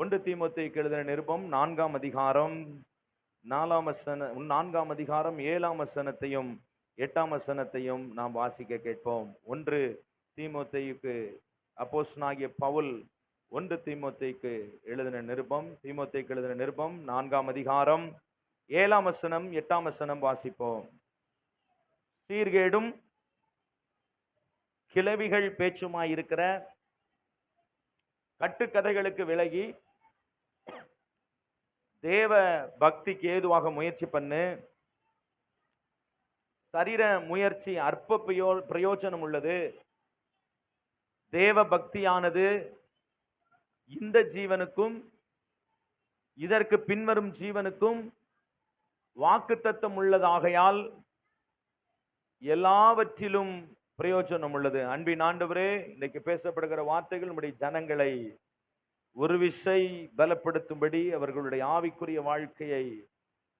1 தீமோத்தேயுக்கு எழுதின நிருபம் 4ஆம் அதிகாரம் 4ஆம் அதிகாரம் 7ஆம் வசனத்தையும் 8ஆம் வசனத்தையும் நாம் வாசிக்க கேட்போம். 1 தீமோத்தேயுக்கு அப்போஸ்தலனாகிய பவுல் 1 தீமோத்தேயுக்கு எழுதின நிருபம் 4ஆம் அதிகாரம் 7ஆம் வசனம் 8ஆம் வசனம் வாசிப்போம். சீர்கேடும் கிளவிகள் பேச்சுமாயிருக்கிற கட்டுக்கதைகளுக்கு விலகி தேவ பக்திக்கு ஏதுவாக முயற்சி பண்ணு. சரீர முயற்சி அற்ப பிரயோஜனம் உள்ளது. தேவ பக்தியானது இந்த ஜீவனுக்கும் இதற்கு பின்வரும் ஜீவனுக்கும் வாக்குத்தத்தம் உள்ளதாகையால் எல்லாவற்றிலும் பிரயோஜனம் உள்ளது. அன்பின் ஆண்டவரே, இன்னைக்கு பேசப்படுகிற வார்த்தைகள் நம்முடைய ஜனங்களை ஒரு விசை பலப்படுத்தும்படி அவர்களுடைய ஆவிக்குரிய வாழ்க்கையை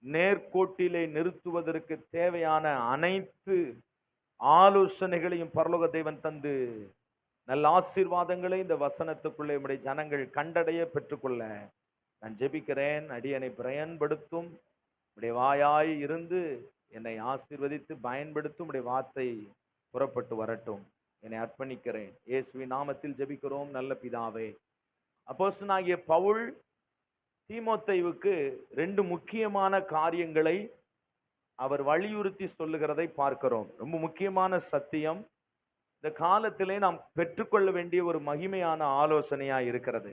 நேர்கோட்டிலே நிறுத்துவதற்கு தேவையான அனைத்து ஆலோசனைகளையும் பரலோக தேவன் தந்து நல்ல ஆசீர்வாதங்களை இந்த வசனத்துக்குள்ளே நம்முடைய ஜனங்கள் கண்டடைய பெற்றுக்கொள்ள நான் ஜெபிக்கிறேன். அடியனை பயன்படுத்தும், உடைய வாயாய் இருந்து என்னை ஆசீர்வதித்து பயன்படுத்தும். உடைய வார்த்தை புறப்பட்டு வரட்டும். என்னை அர்ப்பணிக்கிறேன். இயேசுவின் நாமத்தில் ஜெபிக்கிறோம் நல்ல பிதாவே. அப்போஸ்தலனாகிய பவுல் தீமோத்தேயுவுக்கு 2 முக்கியமான காரியங்களை அவர் வலியுறுத்தி சொல்லுகிறதை பார்க்கிறோம். ரொம்ப முக்கியமான சத்தியம். இந்த காலத்திலே நாம் பெற்றுக்கொள்ள வேண்டிய ஒரு மகிமையான ஆலோசனையா இருக்கிறது.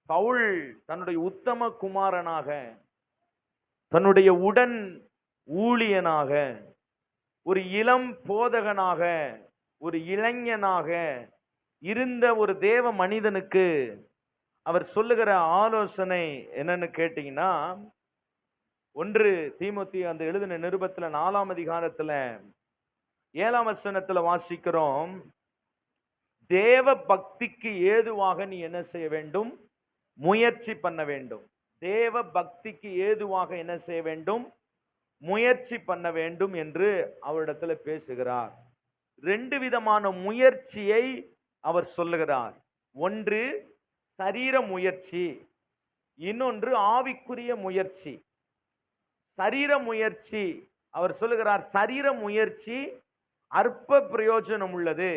பவுல் தன்னுடைய உத்தம குமாரனாக, தன்னுடைய உடன் ஊழியனாக, ஒரு இளம் போதகனாக, ஒரு இளைஞனாக இருந்த ஒரு தேவ மனிதனுக்கு அவர் சொல்லுகிற ஆலோசனை என்னன்னு கேட்டீங்கன்னா, 1 தீமோத்தேயு அந்த எழுதின நிருபத்துல 4ஆம் அதிகாரத்துல 7ஆம் வசனத்துல வாசிக்கிறோம். தேவ பக்திக்கு ஏதுவாக நீ என்ன செய்ய வேண்டும்? முயற்சி பண்ண வேண்டும். தேவ பக்திக்கு ஏதுவாக என்ன செய்ய வேண்டும்? முயற்சி பண்ண வேண்டும் என்று அவரிடத்துல பேசுகிறார். 2 விதமான முயற்சியை அவர் சொல்லுகிறார். ஒன்று சரீர முயற்சி, இன்னொன்று ஆவிக்குரிய முயற்சி. சரீர முயற்சி அவர் சொல்லுகிறார், சரீர முயற்சி அற்ப பிரயோஜனம் உள்ளது.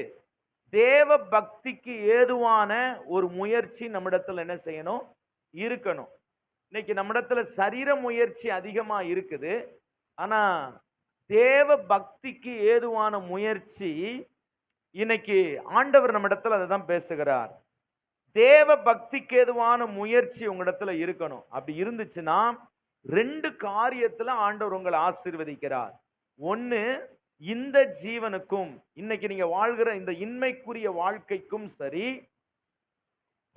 தேவ பக்திக்கு ஏதுவான ஒரு முயற்சி நம்மிடத்துல என்ன செய்யணும்? இருக்கணும். இன்னைக்கு நம்மிடத்துல சரீர முயற்சி அதிகமா இருக்குது. ஆனா தேவ பக்திக்கு ஏதுவான முயற்சி இன்னைக்கு ஆண்டவர் நம்ம இடத்துல அதை தான் பேசுகிறார். தேவ பக்திக்கு ஏதுவான முயற்சி உங்களிடத்துல இருக்கணும். அப்படி இருந்துச்சுன்னா 2 காரியத்துல ஆண்டவர் உங்களை ஆசீர்வதிக்கிறார். ஒன்னு, இந்த ஜீவனுக்கும் இன்னைக்கு நீங்க வாழ்கிற இந்த இன்மைக்குரிய வாழ்க்கைக்கும் சரி,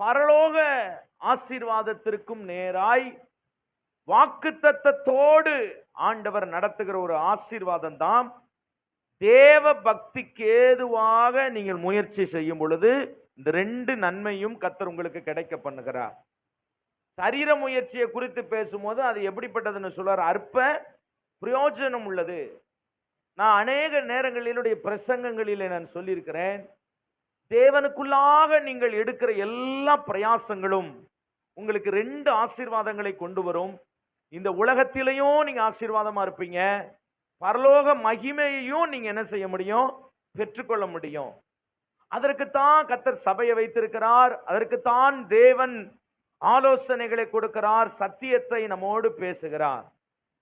பரலோக ஆசீர்வாதத்திற்கும் நேராய் வாக்குத்தத்தத்தோடு ஆண்டவர் நடத்துகிற ஒரு ஆசீர்வாதம் தான் தேவ பக்திக்கு ஏதுவாக நீங்கள் முயற்சி செய்யும் பொழுது இந்த 2 நன்மையும் கர்த்தர் உங்களுக்கு கிடைக்க பண்ணுகிறார். சரீர முயற்சியை குறித்து பேசும்போது அது எப்படிப்பட்டதுன்னு சொல்றார்? அற்ப பிரயோஜனம் உள்ளது. நான் அநேக நேரங்களிலுடைய பிரசங்கங்களிலே நான் சொல்லியிருக்கிறேன், தேவனுக்குள்ளாக நீங்கள் எடுக்கிற எல்லா பிரயாசங்களும் உங்களுக்கு 2 ஆசீர்வாதங்களை கொண்டு வரும். இந்த உலகத்திலையும் நீங்க ஆசீர்வாதமா இருப்பீங்க, பரலோக மகிமையையும் நீங்க என்ன செய்ய முடியும்? பெற்றுக்கொள்ள முடியும். அதற்குத்தான் கர்த்தர் சபையை வைத்திருக்கிறார். அதற்குத்தான் தேவன் ஆலோசனைகளை கொடுக்கிறார், சத்தியத்தை நம்மோடு பேசுகிறார்.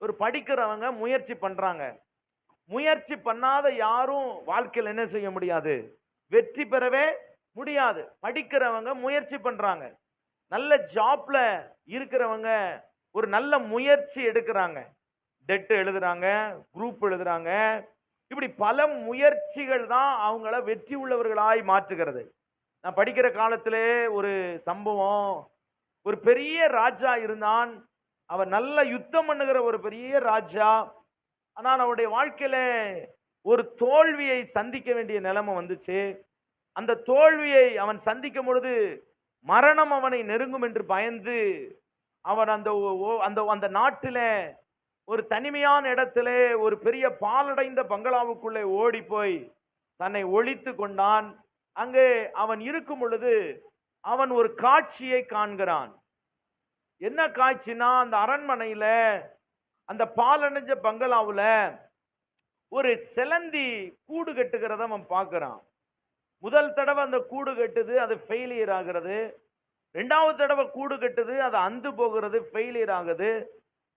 ஒரு படிக்கிறவங்க முயற்சி பண்றாங்க. முயற்சி பண்ணாத யாரும் வாழ்க்கையில் என்ன செய்ய முடியாது? வெற்றி பெறவே முடியாது. படிக்கிறவங்க முயற்சி பண்றாங்க. நல்ல ஜாப்ல இருக்கிறவங்க ஒரு நல்ல முயற்சி எடுக்கிறாங்க. டெட் எழுதுறாங்க, குரூப் எழுதுறாங்க. இப்படி பல முயற்சிகள் தான் அவங்கள வெற்றி உள்ளவர்களாய் மாற்றுகிறது. நான் படிக்கிற காலத்திலே ஒரு சம்பவம், ஒரு பெரிய ராஜா இருந்தான். அவன் நல்ல யுத்தம் பண்ணுகிற ஒரு பெரிய ராஜா. ஆனால் அவனுடைய வாழ்க்கையில ஒரு தோல்வியை சந்திக்க வேண்டிய நிலைமை வந்துச்சு. அந்த தோல்வியை அவன் சந்திக்கும் பொழுது மரணம் அவனை நெருங்கும் என்று பயந்து அவன் அந்த நாட்டில ஒரு தனிமையான இடத்துல ஒரு பெரிய பாலடைந்த பங்களாவுக்குள்ளே ஓடி போய் தன்னை ஒழித்து கொண்டான். அங்கே அவன் இருக்கும் பொழுது அவன் ஒரு காட்சியை காண்கிறான். என்ன காட்சினா, அந்த அரண்மனையில, அந்த பாலடைஞ்ச பங்களாவுல ஒரு சிலந்தி கூடு கட்டுகிறத அவன் பார்க்கிறான். முதல் தடவை அந்த கூடு கட்டுது, அது ஃபெயிலியர் ஆகிறது. ரெண்டாவது தடவை கூடு கட்டுது, அது அந்து போகிறது, ஃபெயிலியர் ஆகுது.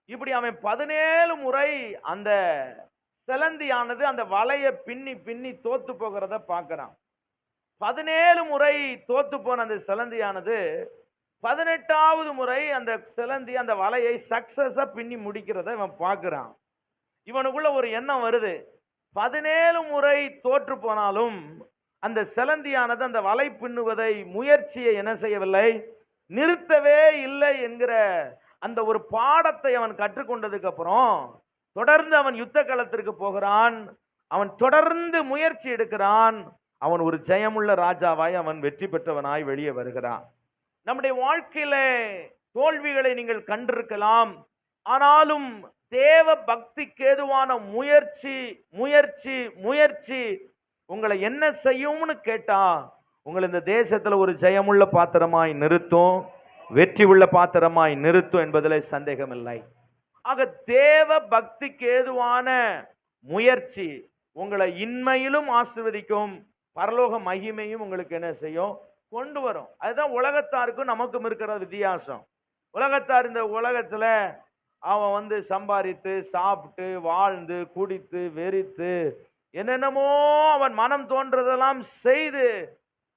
இப்படி அவன் 17 முறை அந்த சிலந்தியானது அந்த வலையை பின்னி பின்னி தோத்து போகிறத பார்க்கிறான். 17 முறை தோத்து போன அந்த சிலந்தியானது 18வது முறை அந்த சிலந்தி அந்த வலையை சக்சஸா பின்னி முடிக்கிறத இவன் பார்க்கிறான். இவனுக்குள்ள ஒரு எண்ணம் வருது, 17 முறை தோற்று போனாலும் அந்த சிலந்தியானது அந்த வலை பின்னுவதை முயற்சியை என்ன செய்யவில்லை, நிறுத்தவே இல்லை என்கிற அந்த ஒரு பாடத்தை அவன் கற்றுக்கொண்டதுக்கு அப்புறம் தொடர்ந்து அவன் யுத்த களத்திற்கு போகிறான். அவன் தொடர்ந்து முயற்சி எடுக்கிறான். அவன் ஒரு ஜெயமுள்ள ராஜாவாய் அவன் வெற்றி பெற்றவனாய் வெளியே வருகிறான். நம்முடைய வாழ்க்கையில தோல்விகளை நீங்கள் கண்டிருக்கலாம். ஆனாலும் தேவ பக்திக்கு ஏதுவான முயற்சி முயற்சி முயற்சி உங்களை என்ன செய்யும்னு கேட்டா, உங்களை இந்த தேசத்துல ஒரு ஜெயமுள்ள பாத்திரமாய் நிறுத்தும், வெற்றி உள்ள பாத்திரமாய் நிறுத்தும் என்பதில் சந்தேகம் இல்லை. ஆக தேவ பக்திக்கு ஏதுவான முயற்சி உங்களை இன்மையிலும் ஆசீர்வதிக்கும், பரலோக மகிமையும் உங்களுக்கு என்ன செய்யும், கொண்டு வரும். அதுதான் உலகத்தாருக்கும் நமக்கும் இருக்கிற வித்தியாசம். உலகத்தார் இந்த உலகத்துல அவன் சம்பாதித்து சாப்பிட்டு வாழ்ந்து குடித்து வெறித்து என்னென்னமோ அவன் மனம் தோன்றதெல்லாம் செய்து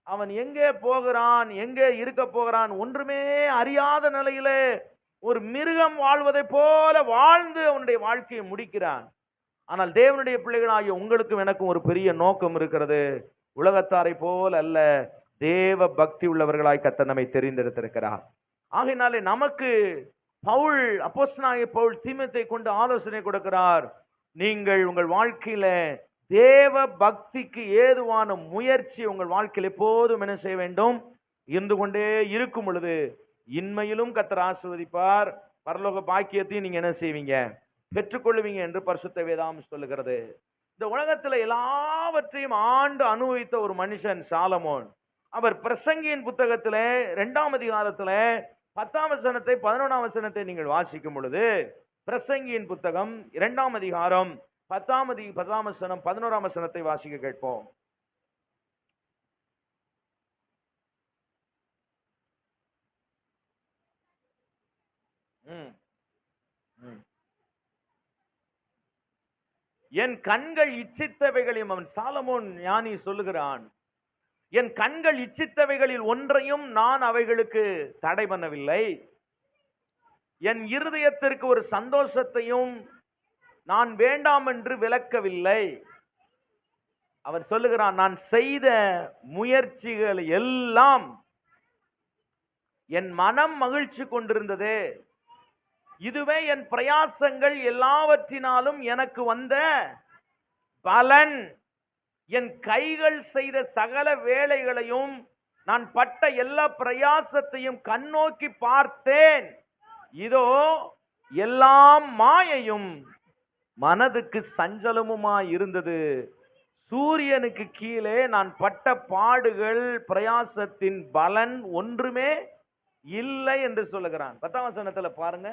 அவன் எங்கே போகிறான், எங்கே இருக்க போகிறான், ஒன்றுமே அறியாத நிலையிலே ஒரு மிருகம் வாழ்வதை போல வாழ்ந்து அவனுடைய வாழ்க்கையை முடிக்கிறான். ஆனால் தேவனுடைய பிள்ளைகளாகிய உங்களுக்கும் எனக்கும் ஒரு பெரிய நோக்கம் இருக்கிறது. உலகத்தாரை போல் அல்ல, தேவ பக்தி உள்ளவர்களாய் கர்த்தர் நம்மை தெரிந்தெடுத்திருக்கிறார். ஆகையினாலே நமக்கு பவுல், அப்போஸ்தலனாகிய பவுல் தீமோத்தேயுவை கொண்டு ஆலோசனை கொடுக்கிறார். நீங்கள் உங்கள் வாழ்க்கையில தேவ பக்திக்கு ஏதுவான முயற்சி உங்கள் வாழ்க்கையில் எப்போதும் என்ன செய்ய வேண்டும், இருந்து கொண்டே இருக்கும் பொழுது இன்மையிலும் கர்த்தர் ஆசீர்வதிப்பார், பரலோக பாக்கியத்தையும் நீங்க என்ன செய்வீங்க, பெற்றுக்கொள்வீங்க என்று பரிசுத்த வேதாகமம் சொல்லுகிறது. இந்த உலகத்துல எல்லாவற்றையும் ஆண்டு அனுபவித்த ஒரு மனுஷன் சாலமோன். அவர் பிரசங்கியின் புத்தகத்திலே 2ஆம் அதிகாரத்துல 10ஆம் வசனத்தை 11ஆம் வசனத்தை நீங்கள் வாசிக்கும் பொழுது, பிரசங்கியின் புத்தகம் 2ஆம் அதிகாரம் 10ஆம் வசனம் 11ஆம் வசனத்தை வாசிக்க கேட்போம். என் கண்கள் இச்சித்தவைகளையும், அவன் சாலமோன் ஞானி சொல்லுகிறான், என் கண்கள் இச்சித்தவைகளில் ஒன்றையும் நான் அவைகளுக்கு தடை பண்ணவில்லை, என் இருதயத்திற்கு ஒரு சந்தோஷத்தையும் நான் வேண்டாம் என்று விலக்கவில்லை. அவன் சொல்லுகிறான், நான் செய்த முயற்சிகள் எல்லாம் என் மனம் மகிழ்ச்சி கொண்டிருந்தது, இதுவே என் பிரயாசங்கள் எல்லாவற்றினாலும் எனக்கு வந்த பலன், என் கைகள் செய்த சகல வேலைகளையும் நான் பட்ட எல்லா பிரயாசத்தையும் கண்ணோக்கி பார்த்தேன், இதோ எல்லாம் மாயையும் மனதுக்கு சஞ்சலமுமாய் இருந்தது, சூரியனுக்கு கீழே நான் பட்ட பாடுகள் பிரயாசத்தின் பலன் ஒன்றுமே இல்லை என்று சொல்லுகிறான். 10ஆம் வசனத்துல பாருங்க,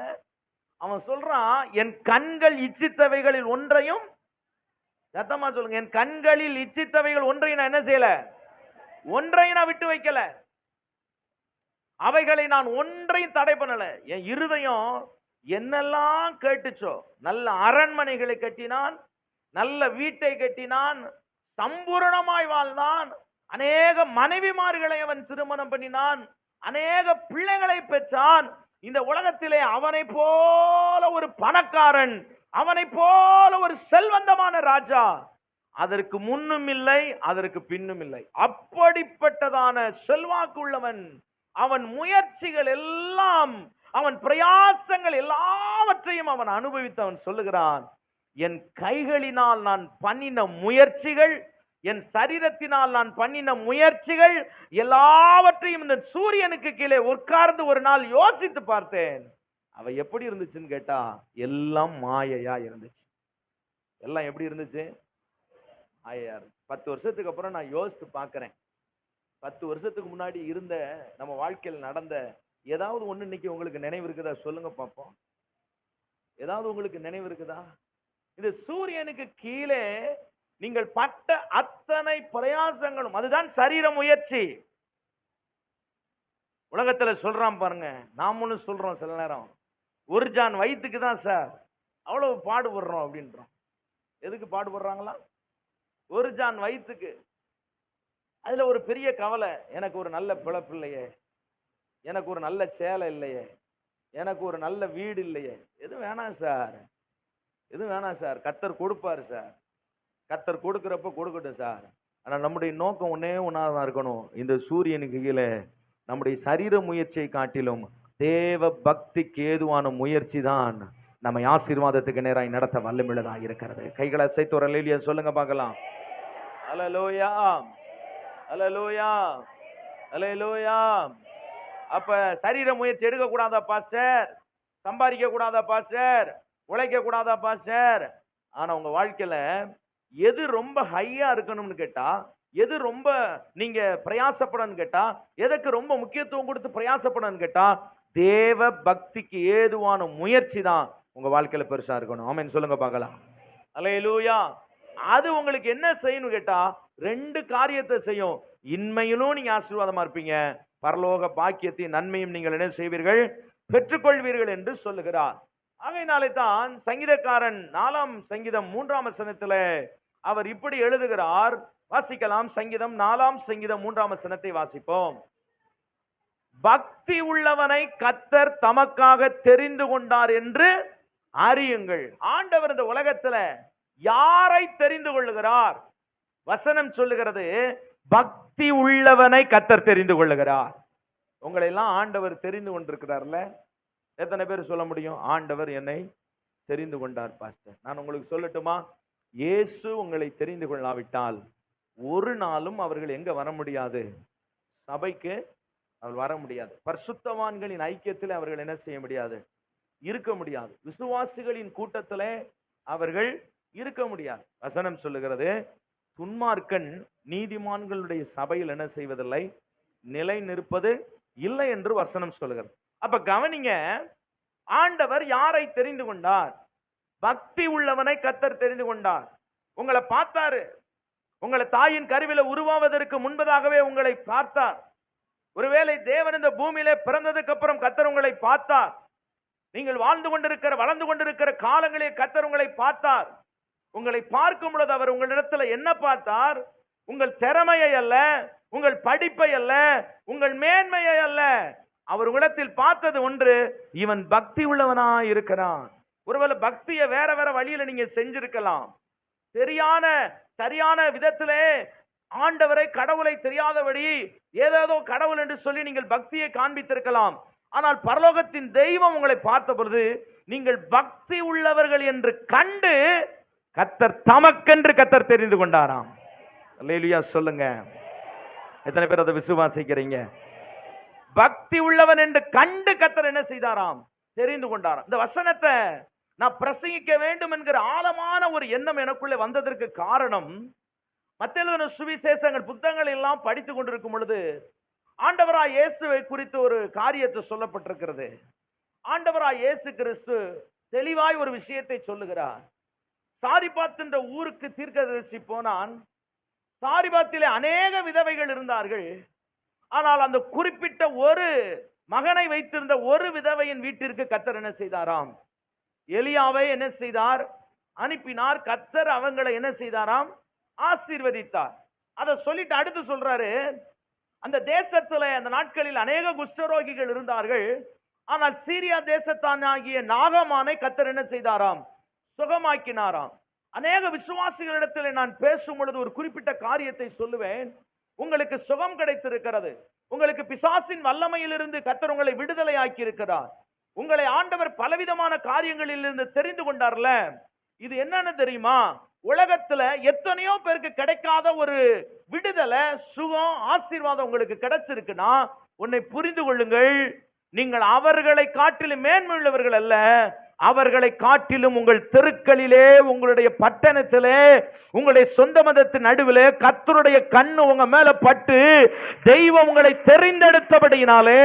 அவன் சொல்றான், என் கண்கள் இச்சித்தவைகளில் ஒன்றையும், சத்தமா சொல்லுங்க, என் கண்களில் இச்சித்தவைகள் ஒன்றையும் நான் என்ன செய்யல, ஒன்றையும் நான் விட்டு வைக்கல, அவைகளை நான் ஒன்றையும் தடை பண்ணல. என் இருதயம் என்னெல்லாம் கேட்டுச்சோ, நல்ல அரண்மனைகளை கட்டினான், நல்ல வீட்டை கட்டினான், சம்பூரணமாய் வாழ்ந்தான், அநேக மனைவிமார்களை அவன் திருமணம் பண்ணினான், அநேக பிள்ளைகளை பெற்றான். இந்த உலகத்திலே அவனை போல ஒரு பணக்காரன், அவனை போல ஒரு செல்வந்தமான ராஜா அதற்கு முன்னும் இல்லை, அதற்கு பின்னும் இல்லை. அப்படிப்பட்டதான செல்வாக்கு உள்ளவன். அவன் முயற்சிகள் எல்லாம், அவன் பிரயாசங்கள் எல்லாவற்றையும் அவன் அனுபவித்தவன் சொல்லுகிறான், என் கைகளினால் நான் பண்ணின முயற்சிகள், என் சரீரத்தினால் நான் பண்ணின முயற்சிகள் எல்லாவற்றையும் இந்த சூரியனுக்கு கீழே உட்கார்ந்து ஒரு நாள் யோசித்து பார்த்தேன். அவ எப்படி இருந்துச்சுன்னு கேட்டா, எல்லாம் மாயையா இருந்துச்சு. எல்லாம் எப்படி இருந்துச்சு, மாயையா. 10 வருஷத்துக்கு அப்புறம் நான் யோசித்து பார்க்கிறேன், 10 வருஷத்துக்கு முன்னாடி இருந்த நம்ம வாழ்க்கையில் நடந்த ஏதாவது ஒண்ணு இன்னைக்கு உங்களுக்கு நினைவு இருக்குதா? சொல்லுங்க பார்ப்போம். ஏதாவது உங்களுக்கு நினைவு இருக்குதா? இந்த சூரியனுக்கு கீழே நீங்கள் பட்ட அத்தனை பிரயாசங்களும், அதுதான் சரீர முயற்சி. உலகத்துல சொல்றான் பாருங்க, நாம் ஒண்ணு சொல்றோம் சில நேரம், ஒரு ஜான் வயிற்றுக்கு தான் சார் அவ்வளவு பாடுபடுறோம் அப்படின்றோம். எதுக்கு பாடுபடுறாங்களா? ஒரு ஜான் வயிற்றுக்கு. அதுல ஒரு பெரிய கவலை, எனக்கு ஒரு நல்ல பிழப்பு இல்லையே, எனக்கு ஒரு நல்ல சேலை இல்லையே, எனக்கு ஒரு நல்ல வீடு இல்லையே. எதுவும் வேணாம் சார், எதுவும் வேணாம் சார். கர்த்தர் கொடுப்பாரு சார், கர்த்தர் கொடுக்கிறப்ப கொடுக்கட்டும் சார். ஆனா நம்முடைய நோக்கம் ஒன்னே ஒன்னாதான் இருக்கணும். இந்த சூரியனுக்கு கீழே நம்முடைய சரீர முயற்சியை காட்டிலும் தேவ பக்திக்கு ஏதுவான முயற்சி தான் நம்மை ஆசீர்வாதத்துக்கு நேராய் நடத்த வல்லமிழதாக இருக்கிறது. கைகளை அசைத்து ஒரு அல்லேலூயா சொல்லுங்க பார்க்கலாம். அல்லேலூயா, அல்லேலூயா, அல்லேலூயா. அப்ப சரீர முயற்சி எடுக்க கூடாதா பாஸ்டர்? சம்பாதிக்க கூடாதா பாஸ்டர்? உழைக்க கூடாதா பாஸ்டர்? ஆனா உங்க வாழ்க்கையில எது ரொம்ப ஹையா இருக்கணும்னு கேட்டா, எது ரொம்ப நீங்க பிரயாசப்படணும்னு கேட்டா, எதுக்கு ரொம்ப முக்கியத்துவம் கொடுத்து பிரயாசப்படணும்னு கேட்டா, தேவ பக்திக்கு ஏதுவான முயற்சி தான் உங்க வாழ்க்கையில பெருசா இருக்கணும். ஆமென் சொல்லுங்க பார்க்கலாம். அல்லேலூயா. அது உங்களுக்கு என்ன செய்யணும் கேட்டா, 2 காரியத்தை செய்யும். இன்மையிலும் நீங்க ஆசீர்வாதமா இருப்பீங்க, பரலோக பாக்கியத்தையும் நன்மையும் நீங்கள் என்ன செய்வீர்கள்? பெற்றுக்கொள்வீர்கள் என்று சொல்லுகிறார். ஆகையினாலே தான் சங்கீதக்காரன் 4ஆம் சங்கீதம் 3ஆம் வசனத்திலே அவர் இப்படி எழுதுகிறார். வாசிக்கலாம். சங்கீதம் 4ஆம் சங்கீதம் 3ஆம் வசனத்தை வாசிப்போம். பக்தி உள்ளவனை கர்த்தர் தமக்காக தெரிந்து கொண்டார் என்று அறியுங்கள். ஆண்டவர் இந்த உலகத்துல யாரை தெரிந்து கொள்ளுகிறார்? வசனம் சொல்லுகிறது, பக்தி உள்ளவனை கர்த்தர் தெரிந்து கொள்ளுகிறார். உங்களை எல்லாம் ஆண்டவர் தெரிந்து கொண்டிருக்கிறார்ல? எத்தனை பேர் சொல்ல முடியும், ஆண்டவர் என்னை தெரிந்து கொண்டார் பாஸ்டர்? நான் உங்களுக்கு சொல்லட்டுமா, இயேசு உங்களை தெரிந்து கொள்ளாவிட்டால் ஒரு நாளும் அவர்கள் எங்க வர முடியாது? சபைக்கு அவர்கள் வர முடியாது. பரிசுத்தவான்களின் ஐக்கியத்தில் அவர்கள் என்ன செய்ய முடியாது? இருக்க முடியாது. விசுவாசிகளின் கூட்டத்திலே அவர்கள் இருக்க முடியாது. வசனம் சொல்லுகிறது, துன்மார்க்கன் நீதிமான்களுடைய சபையில் என்ன செய்வதில்லை? நிலை நிற்பது இல்லை என்று வசனம் சொல்லுகிறது. அப்ப கவனிங்க, ஆண்டவர் யாரை தெரிந்து கொண்டார்? பக்தி உள்ளவனை கர்த்தர் தெரிந்து கொண்டார். உங்களை பார்த்தாரு. உங்களை தாயின் கருவில உருவாவதற்கு முன்பதாகவே உங்களை பார்த்தார். ஒருவேளை தேவன் இந்த பூமியிலே பிறந்ததுக்கு அப்புறம் கர்த்தர் உங்களை பார்த்தார். நீங்கள் வளர்ந்து கொண்டிருக்கிற காலங்களிலே கர்த்தர் உங்களை பார்த்தார். உங்களை பார்க்கும் பொழுது அவர் உங்களிடத்துல என்ன பார்த்தார்? உங்கள் திறமையை அல்ல, உங்கள் படிப்பை அல்ல, உங்கள் மேன்மையை அல்ல. அவர் உங்களிடத்தில் பார்த்தது ஒன்று, இவன் பக்தி உள்ளவனா இருக்கிறான். ஒருவேளை பக்தியை வேற வேற வழியில நீங்க செஞ்சிருக்கலாம். சரியான விதத்திலே ஆண்டவரை, கடவுளை தெரியாதபடி ஏதேதோ கடவுள் என்று சொல்லி நீங்கள் பக்தியை காண்பித்திருக்கலாம். ஆனால் பரலோகத்தின் தெய்வம் உங்களை பார்த்த பொழுது நீங்கள் பக்தி உள்ளவர்கள் என்று கண்டு கர்த்தர் தமக்கென்று கர்த்தர் தெரிந்து கொண்டாராம். அல்லேலூயா சொல்லுங்க. எத்தனை பேர் அதை விசுவாசிக்கிறீங்க? பக்தி உள்ளவன் என்று கண்டு கர்த்தர் என்ன செய்தாராம்? தெரிந்து கொண்டாராம். இந்த வசனத்தை நான் பிரசங்கிக்க வேண்டும் என்கிற ஆழமான ஒரு எண்ணம் எனக்குள்ளே வந்ததற்கு காரணம், மத்தேயு எழுதின சுவிசேஷங்கள் புத்தகங்கள் எல்லாம் படித்துக் கொண்டிருக்கும் பொழுது ஆண்டவராய் இயேசுவை குறித்து ஒரு காரியத்தை சொல்லப்பட்டிருக்கிறது. ஆண்டவராய் இயேசு கிறிஸ்து தெளிவாய் ஒரு விஷயத்தை சொல்லுகிறார். சாரிபாத் என்ற ஊருக்கு தீர்க்கதரிசி போனான். சாரிபாத்திலே அநேக விதவைகள் இருந்தார்கள். ஆனால் அந்த குறிப்பிட்ட ஒரு மகனை வைத்திருந்த ஒரு விதவையின் வீட்டிற்கு கர்த்தர் என்ன செய்தாராம்? எலியாவை என்ன செய்தார்? அனுப்பினார். கர்த்தர் அவங்களை என்ன செய்தாராம்? ஆசீர்வதித்தார். அதை சொல்லிட்டு அடுத்து சொல்றாரு, அந்த தேசத்துல அந்த நாட்களில் அநேக குஷ்டரோகிகள் இருந்தார்கள். ஆனால் சீரியா தேசத்தான் ஆகிய நாகமானை கர்த்தர் என்ன செய்தாராம்? சுகமாக்கினாராம். அநேக விசுவாசிகளிடத்தில் நான் பேசும் பொழுது ஒரு குறிப்பிட்ட காரியத்தை சொல்லுவேன். உங்களுக்கு சுகம் கிடைத்திருக்கிறது. உங்களுக்கு பிசாசின் வல்லமையிலிருந்து கர்த்தர் உங்களை விடுதலை ஆக்கி இருக்கிறார். உங்களை ஆண்டவர் பலவிதமான காரியங்களில் இருந்து தெரிந்து கொண்டார்ல. இது என்னன்னு தெரியுமா? உலகத்துல எத்தனையோ பேருக்கு கிடைக்காத ஒரு விடுதலை, சுகம், ஆசீர்வாதம் உங்களுக்கு கிடைச்சிருக்குன்னா உன்னை புரிந்து கொள்ளுங்கள். நீங்கள் அவர்களை காட்டிலும் மேன்மையுள்ளவர்கள் அல்ல, அவர்களை காட்டிலும் உங்கள் தெருக்களிலே, உங்களுடைய பட்டணத்திலே, உங்களுடைய சொந்த மதத்தின் நடுவிலே கர்த்தருடைய கண்ணு உங்க மேல பட்டு தெய்வம் உங்களை தெரிந்தெடுத்தபடியினாலே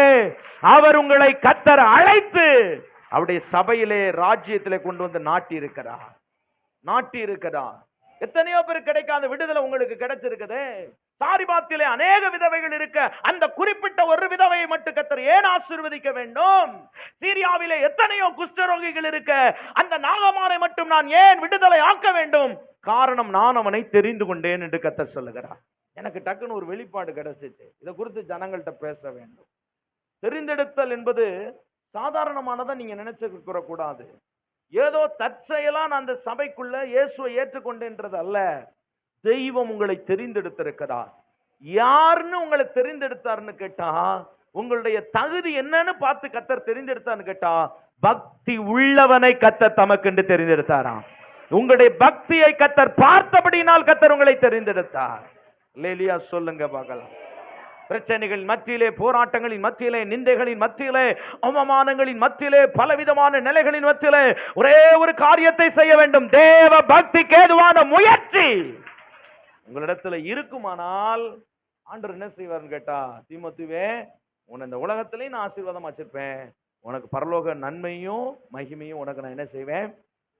அவர் உங்களை கர்த்தர் அழைத்து அவருடைய சபையிலே, ராஜ்யத்திலே கொண்டு வந்து நாட்டி இருக்கிறார். எத்தனையோ பேர் கிடைக்காத விடுதலை உங்களுக்கு கிடைச்சிருக்குது. சாரிபாத்திலே அநேக விதவைகள் இருக்க அந்த குறிப்பிட்ட ஒரு விதவையை மட்டும் கர்த்தர் ஏன் ஆசீர்வதிக்க வேண்டும்? சீரியாவிலே எத்தனையோ குஷ்டரோகிகள் இருக்க அந்த நாகமானை மட்டும் நான் ஏன் விடுதலை ஆக்க வேண்டும்? காரணம், நான் அவனை தெரிந்து கொண்டேன் என்று கர்த்தர் சொல்லுகிறார். எனக்கு டக்குன்னு ஒரு வெளிப்பாடு கிடைச்சிச்சு. இதை குறித்து ஜனங்கள்கிட்ட பேச வேண்டும். தெரிந்தெடுத்தல் என்பது சாதாரணமானதை நீங்க நினைச்சுக்க கூடாது. ஏதோ தற்செயலா நான் அந்த சபைக்குள்ள இயேசுவை ஏற்றுக்கொண்டேன்றது அல்ல. தெய்வம் உங்களை தெரிந்தெடுத்திருக்கிறார். யாருன்னு உங்களை தெரிந்தெடுத்தாருன்னு கேட்டா, உங்களுடைய தகுதி என்னன்னு பார்த்து கர்த்தர் தெரிந்தெடுத்தான்னு கேட்டா, பக்தி உள்ளவனை கர்த்தர் தமக்கென்று தெரிந்தெடுத்தாராம். உங்களுடைய பக்தியை கர்த்தர் பார்த்தபடினால் கர்த்தர் உங்களை தெரிந்தெடுத்தார். அல்லேலூயா சொல்லுங்க பார்க்கலாம். பிரச்சனைகளின் மத்தியிலே, போராட்டங்களின் மத்தியிலே, நிந்தைகளின் மத்தியிலே, அவமானங்களின் மத்தியிலே, பலவிதமான நிலைகளின் மத்தியிலே ஒரே ஒரு காரியத்தை செய்ய வேண்டும். தேவ பக்திக்கு ஏதுவான முயற்சி உங்களிடத்துல இருக்குமானால் ஆண்டவர் என்ன செய்வார்னு கேட்டா, தீமோத்தேயுவே, உன்னை இந்த உலகத்திலேயும் நான் ஆசீர்வாதம் வச்சிருப்பேன், உனக்கு பரலோக நன்மையும் மகிமையும் உனக்கு நான் என்ன செய்வேன்?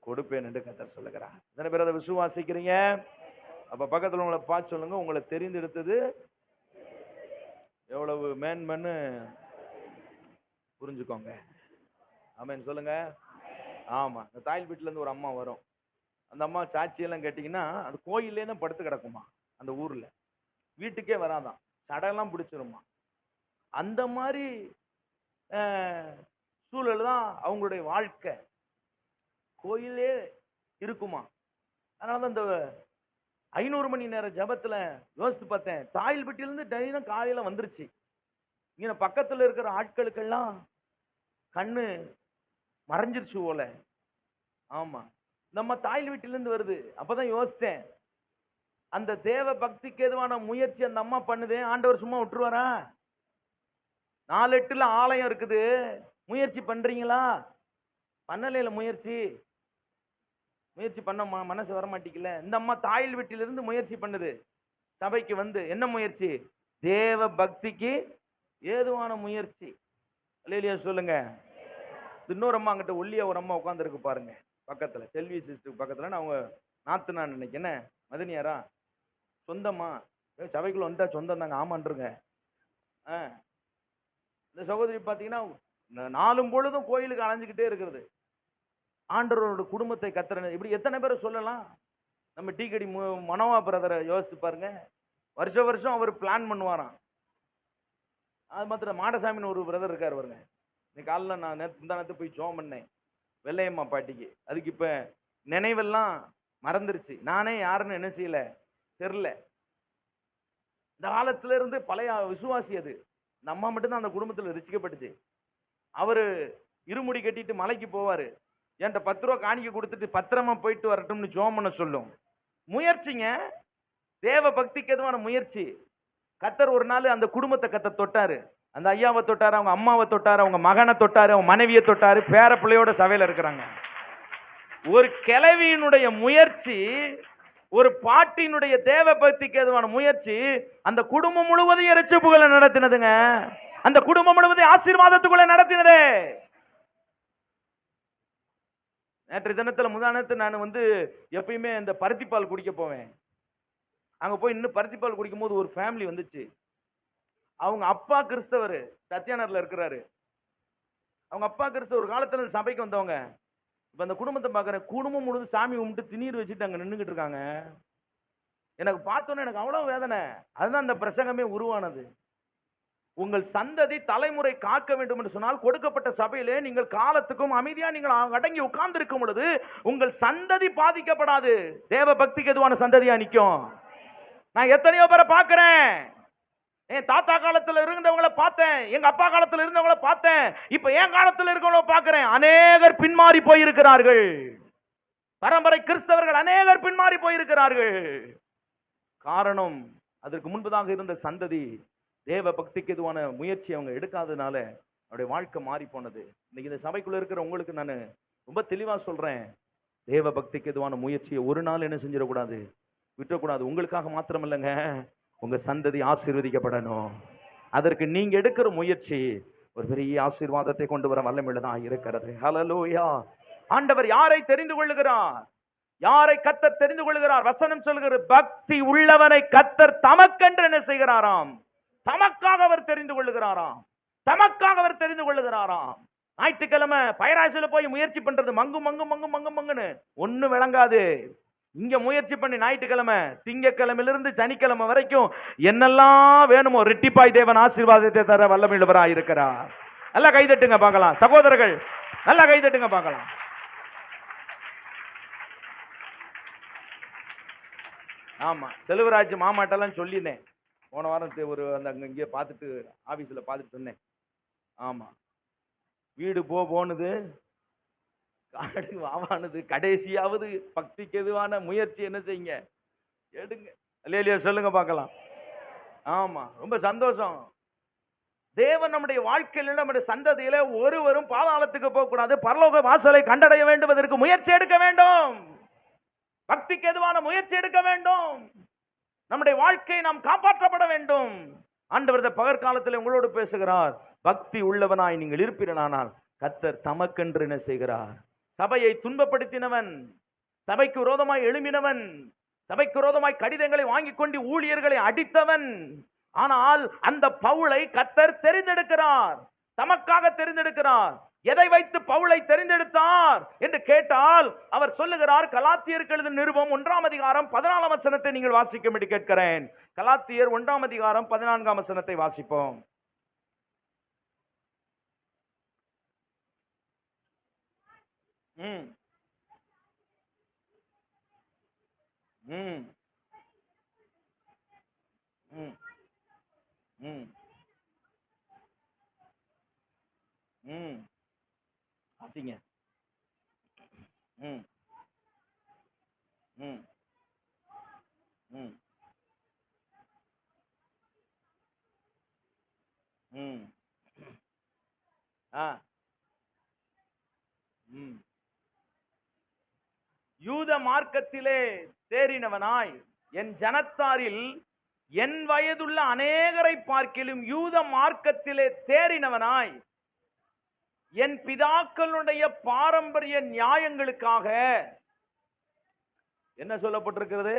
கொடுப்பேன் என்று கர்த்தர் சொல்லுகிறார். எத்தனை பேர் அதை விசுவாசிக்கிறீங்க? அப்ப பக்கத்துல உங்களை பார்த்து சொல்லுங்க, உங்களை தெரிந்தெடுத்தது எவ்வளவு மேன்மன்னு புரிஞ்சுக்கோங்க. ஆமென் சொல்லுங்க. ஆமா, இந்த தாயில் வீட்டுல இருந்து ஒரு அம்மா வரும். அந்த அம்மா சாட்சியெல்லாம் கேட்டீங்கன்னா அது கோயிலே தான் படுத்து கிடக்குமா. அந்த ஊர்ல வீட்டுக்கே வராதான், சடையெல்லாம் பிடிச்சிருமா. அந்த மாதிரி சூழல் தான் அவங்களுடைய வாழ்க்கை. கோயிலே இருக்குமா. அதனாலதான் இந்த 500 மணி நேர ஜபத்துல யோசித்து பார்த்தேன். தாயில் வீட்டிலிருந்து டெய்லியும் காலையில வந்துருச்சு. இங்க பக்கத்துல இருக்கிற ஆட்களுக்கெல்லாம் கண்ணு மறைஞ்சிருச்சு போல. ஆமா, நம்ம தாயில் வீட்டிலிருந்து வருது. அப்பதான் யோசித்தேன், அந்த தேவ பக்திக்கு எதுவான முயற்சி அந்த அம்மா பண்ணுது. ஆண்டவர் சும்மா விட்டுருவாரா? 4-8 ஆலயம் இருக்குது, முயற்சி பண்றீங்களா? பண்ணல. முயற்சி பண்ண மனசு வர மாட்டேங்கல. இந்த அம்மா தாயில் வீட்டிலிருந்து முயற்சி பண்ணுது. சபைக்கு வந்து என்ன முயற்சி? தேவ பக்திக்கு ஏதுவான முயற்சி. அல்லேலூயா சொல்லுங்க. இன்னொரு அம்மா அங்கிட்ட ஒல்லியா ஒரு அம்மா உட்கார்ந்து இருக்கு பாருங்க, பக்கத்துல செல்வி சிஸ்டர் பக்கத்துல. நான் அவங்க நாத்து நான் நினைக்கிறேன், மதனியாரா சொந்தமா சபைக்குள்ள வந்தா சொந்தம் தாங்க. ஆமான்றுங்க. இந்த சகோதரி பாத்தீங்கன்னா 4 பொழுதும் கோயிலுக்கு அலைஞ்சுக்கிட்டே இருக்கிறது. ஆண்டவரோட குடும்பத்தை கத்துற இப்படி எத்தனை பேரை சொல்லலாம்? நம்ம டீக்கடி மனோவா பிரதரை யோசித்து பாருங்க. வருஷம் அவர் பிளான் பண்ணுவாராம். அது மாத்திரம் மாடசாமின்னு ஒரு பிரதர் இருக்காரு பாருங்க. இன்னைக்கு காலைல நான் முந்தானத்து போய் ஜோம் பண்ணேன் வெள்ளையம்மா பாட்டிக்கு. அதுக்கு இப்ப நினைவெல்லாம் மறந்துருச்சு. நானே யாருன்னு என்ன செய்யல தெரியல. இந்த காலத்துல இருந்து பழைய விசுவாசி அது. இந்த அம்மா மட்டும்தான் அந்த குடும்பத்தில் ரசிக்கப்பட்டுச்சு. அவரு இருமுடி கட்டிட்டு மலைக்கு போவாரு. என்கிட்ட 10 ரூபா காணிக்க கொடுத்துட்டு பத்திரமா போயிட்டு வரட்டும்னு ஜோம் பண்ண சொல்லும். முயற்சிங்க, தேவ பக்திக்கு எதுவான முயற்சி. கர்த்தர் ஒரு நாள் அந்த குடும்பத்தை கர்த்தர் தொட்டாரு. அந்த ஐயாவை தொட்டாரு, அவங்க அம்மாவை தொட்டாரு, அவங்க மகனை தொட்டாரு, அவங்க மனைவியை தொட்டாரு. பேர பிள்ளையோட சபையில இருக்கிறாங்க. ஒரு கிழவியினுடைய முயற்சி, ஒரு பாட்டினுடைய தேவ பக்திக்கு எதுவான முயற்சி அந்த குடும்பம் முழுவதையும் இரட்சிப்புகளை நடத்தினதுங்க. அந்த குடும்பம் முழுவதையும் ஆசீர்வாதத்துக்குள்ள நடத்தினதே. நேற்று தினத்துல முந்தானத்து நான் வந்து எப்பயுமே இந்த பருத்திப்பால் குடிக்க போவேன். அங்க போய் இன்னும் பருத்திப்பால் குடிக்கும் போது ஒரு ஃபேமிலி வந்துச்சு. அவங்க அப்பா கிறிஸ்தவர், சத்தியானர்ல இருக்கிறாரு. அவங்க அப்பா கிறிஸ்தவர், ஒரு காலத்துல சபைக்கு வந்தவங்க. இப்ப அந்த குடும்பத்தை பாக்குறேன், குடும்பம் முழுவதும் சாமி கும்பிட்டு திணீர் வச்சுட்டு அங்க நின்றுகிட்டு இருக்காங்க. எனக்கு பார்த்தோன்னே எனக்கு அவ்வளவு வேதனை. அதுதான் அந்த பிரசங்கமே உருவானது. உங்கள் சந்ததி தலைமுறை காக்க வேண்டும் என்று சொன்னால் கொடுக்கப்பட்ட சபையிலே நீங்கள் காலத்துக்கும் அமைதியா நீங்கள் அடங்கி உட்கார்ந்து இருக்கும் பொழுது உங்கள் சந்ததி பாதிக்கப்படாது. தேவ பக்திக்கு எதுவான சந்ததியா நிற்கும். நான் எத்தனையோ பேரை பார்க்கிறேன். என் தாத்தா காலத்துல இருந்தவங்களை பார்த்தேன், எங்க அப்பா காலத்துல இருந்தவங்களை பார்த்தேன், இப்ப என் காலத்துல இருக்கவங்கள பார்க்கிறேன். அநேகர் பின்மாறி போயிருக்கிறார்கள். பரம்பரை கிறிஸ்தவர்கள் அநேகர் பின்மாறி போயிருக்கிறார்கள். காரணம், அதற்கு முன்பதாக இருந்த சந்ததி தேவ பக்திக்கு எதுவான முயற்சி அவங்க எடுக்காதனால அவருடைய வாழ்க்கை மாறி போனது. இன்னைக்கு இந்த சபைக்குள்ள இருக்கிற உங்களுக்கு நான் ரொம்ப தெளிவா சொல்றேன். தேவ பக்திக்கு எதுவான முயற்சியை ஒரு நாள் என்ன செஞ்சிடக்கூடாது, விட்டுறக்கூடாது. உங்களுக்காக மாத்திரம் இல்லைங்க, உங்க சந்ததி ஆசீர்வதிக்கப்படணும். அதற்கு நீங்க எடுக்கிற முயற்சி ஒரு பெரிய ஆசீர்வாதத்தை கொண்டு வர வல்லமையுள்ளதாக இருக்கிறது. ஹல்லேலூயா. ஆண்டவர் யாரை தெரிந்து கொள்ளுகிறார்? யாரை கர்த்தர் தெரிந்து கொள்ளுகிறார்? வசனம் சொல்லுகிற பக்தி உள்ளவனை கர்த்தர் தமக்கென்று என்ன செய்கிறாராம்? தமக்காக அவர் தெரிந்து கொள்ளுகிறாராம். தமக்காக அவர் தெரிந்து கொள்ளுகிறாராம். ஞாயிற்றுக்கிழமை பைராசில போய் முயற்சி பண்றது மங்கு மங்கு மங்கு மங்கு மங்குன்னு ஒண்ணு விளங்காது. இங்க முயற்சி பண்ணி ஞாயிற்றுக்கிழமை திங்கக்கிழமையிலிருந்து சனிக்கிழமை வரைக்கும் என்னெல்லாம் வேணுமோ ரெட்டிப்பாய் தேவன் ஆசீர்வாதத்தை தர வல்லமையுள்ளவராய் இருக்கிறார். நல்லா கைதட்டுங்க பார்க்கலாம் சகோதரர்கள், நல்லா கைதட்டுங்க பார்க்கலாம். ஆமா, செல்வராஜ் மாமாட்டெல்லாம் சொல்லினேன் போன வாரம். ஒரு அந்த இங்கே பார்த்துட்டு ஆபீஸ்ல பார்த்துட்டு சொன்னேன். ஆமா, வீடு போனுது, காடு வாவானது, கடைசியாவது பக்திக்கு எதுவான முயற்சி என்ன செய்யுங்க, எடுங்க. அல்லேலூயா சொல்லுங்க பார்க்கலாம். ஆமா, ரொம்ப சந்தோஷம். தேவன் நம்முடைய வாழ்க்கையில் நம்முடைய சந்ததியில ஒருவரும் பாதாளத்துக்கு போக கூடாது, பரலோக வாசலை கண்டடைய வேண்டும், அதற்கு முயற்சி எடுக்க வேண்டும். பக்திக்கு எதுவான முயற்சி எடுக்க வேண்டும். நம்முடைய வாழ்க்கை நாம் காப்பாற்றப்பட வேண்டும். ஆண்டவர் பகற்காலத்தில் உங்களோடு பேசுகிறார். பக்தி உள்ளவனாய் நீங்கள் இருப்பீர்களானால் கர்த்தர் தமக்கென்று என்ன செய்கிறார்? சபையை துன்பப்படுத்தினவன், சபைக்கு விரோதமாய் எழும்பினவன், சபைக்கு விரோதமாய் கடிதங்களை வாங்கி கொண்டு ஊழியர்களை அடித்தவன். ஆனால் அந்த பவுலை கர்த்தர் தெரிந்தெடுக்கிறார், தமக்காக தெரிந்தெடுக்கிறார். எதை வைத்து பவுலை தெரிந்தெடுத்தார் என்று கேட்டால் அவர் சொல்லுகிறார், கலாத்தியருக்கு எழுதின நிருபம் 1ஆம் அதிகாரம் 14ஆம் வசனத்தை நீங்கள் வாசிக்கும்படி கேட்கிறேன். கலாத்தியர் 1ஆம் அதிகாரம் 14ஆம் வசனத்தை வாசிப்போம். ம் ம் ம் ம் ம் ஆசிங்க. ம் ம் ம் ம் ஆ ம் யூத மார்க்கத்திலே தேறினவனாய் என் ஜனத்தாரில் என் வயதுள்ள அநேகரை பார்க்கிலும் யூத மார்க்கத்திலே தேறினவனாய் என் பிதாக்களுடைய பாரம்பரிய நியாயங்களுக்காக என்ன சொல்லப்பட்டிருக்கிறது?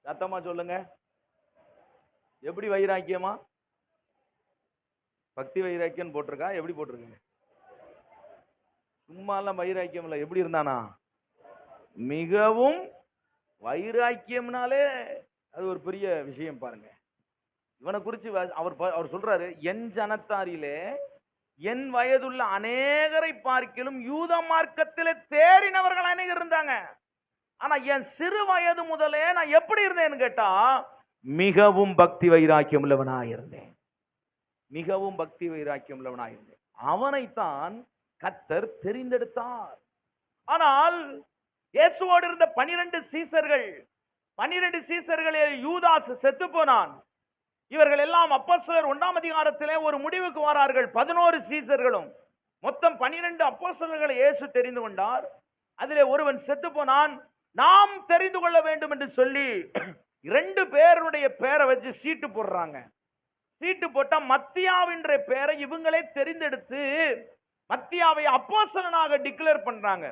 சத்தமா சொல்லுங்க. எப்படி வைராக்கியமா? பக்தி வைராக்கியம் போட்டிருக்கா? எப்படி போட்டிருக்கீங்க? சும்மா எல்லாம் வைராக்கியம் இல்லை. எப்படி இருந்தானா? மிகவும் வைராக்கியம்னாலே அது ஒரு பெரிய விஷயம் பாருங்க. இவனை குறித்து அவர் சொல்றாரு, என் ஜனத்தாரிலே என் வயதுள்ள அநேகரை பார்க்கிலும் யூத மார்க்கத்திலே தேறினவர்கள் அநேகர் இருந்தாங்க. ஆனா என் சிறு வயது முதலே நான் எப்படி இருந்தேன்னு கேட்டா மிகவும் பக்தி வைராக்கியம் உள்ளவனாயிருந்தேன். மிகவும் பக்தி வைராக்கியம் உள்ளவனாயிருந்தேன். அவனைத்தான் கர்த்தர் தெரிந்தெடுத்தார். ஆனால் இயேசுவோடு இருந்த 12 சீசர்கள், 12 சீசர்களில் யூதாஸ் செத்து போனான். இவர்கள் எல்லாம் அப்போஸ்தலர் 1ஆம் அதிகாரத்திலே ஒரு முடிவுக்கு வரார்கள். 11 சீசர்களும் மொத்தம் 12 அப்போஸ்தலர்களை இயேசு தெரிந்து கொண்டார். அதிலே ஒருவன் செத்து போனான். நாம் தெரிந்து கொள்ள வேண்டும் என்று சொல்லி 2 பேருடைய பேரை வச்சு சீட்டு போடுறாங்க. சீட்டு போட்டா மத்தியாவின்ற பேரை இவங்களே தெரிந்தெடுத்து மத்தியாவை அப்போஸ்தலனாக டிக்ளேர் பண்றாங்க.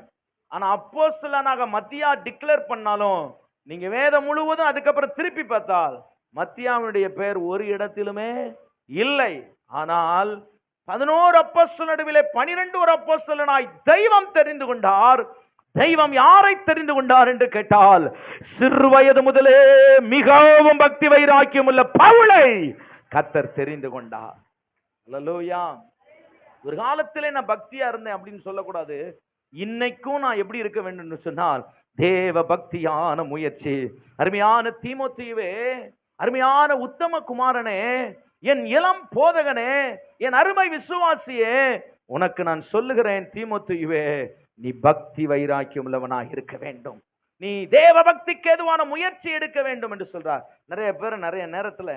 ஆனா அப்போஸ்தலனாக மத்தியா டிக்ளேர் பண்ணாலும் நீங்க வேதம் முழுவதும் அதுக்கப்புறம் திருப்பி பார்த்தால் மத்தியாவுடைய பெயர் ஒரு இடத்திலுமே இல்லை. ஆனால் 11 அப்போஸ்தலர் நடுவிலே 12 ஒரு அப்போஸ்தலனாய் தெய்வம் தெரிந்து கொண்டார். தெய்வம் யாரை தெரிந்து கொண்டார் என்று கேட்டால் சிறு வயது முதலே மிகவும் பக்தி வைராக்கியம் உள்ள பவுலை கர்த்தர் தெரிந்து கொண்டார். அல்லேலூயா. ஒரு காலத்திலே நான் பக்தியா இருந்தேன் அப்படின்னு சொல்லக்கூடாது. இன்னைக்கும் நான் எப்படி இருக்க வேண்டும் என்று சொன்னால் தேவ பக்தியான முயற்சி. அருமையான தீமோத்தேயுவே, அருமையான உத்தம குமாரனே, என் இளம் போதகனே, என் அருமை விசுவாசியே, உனக்கு நான் சொல்லுகிறேன் தீமோத்தேயுவே, நீ பக்தி வைராக்கியம் உள்ளவனாக இருக்க வேண்டும். நீ தேவ பக்திக்கு ஏதுவான முயற்சி எடுக்க வேண்டும் என்று சொல்றார். நிறைய பேர் நிறைய நேரத்துல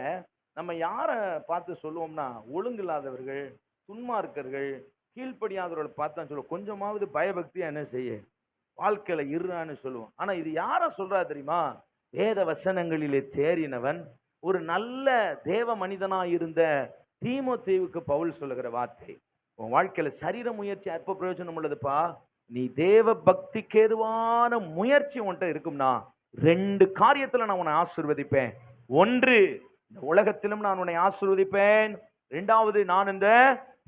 நம்ம யாரை பார்த்து சொல்லுவோம்னா ஒழுங்கில்லாதவர்கள், துன்மார்க்கர்கள், கீழ்ப்படியாதவர்களை பார்த்தா சொல்லுவோம், கொஞ்சமாவது பயபக்தியா என்ன செய்ய வாழ்க்கையில இருறான்னு சொல்லுவோம். ஆனா இது யார சொல்றா தெரியுமா? வேத வசனங்களிலே தேறினவன், ஒரு நல்ல தேவ மனிதனா இருந்த தீமோத்தேயுவுக்கு பவுல் சொல்லுகிற வார்த்தை. உன் வாழ்க்கையில சரீர முயற்சி அற்ப பிரயோஜனம் உள்ளதுப்பா. நீ தேவ பக்திக்கு ஏதுவான முயற்சி உன்கிட்ட இருக்கும்னா 2 காரியத்துல நான் உன்னை ஆசீர்வதிப்பேன். ஒன்று, இந்த உலகத்திலும் நான் உன்னை ஆசீர்வதிப்பேன். 2வது, நான் இந்த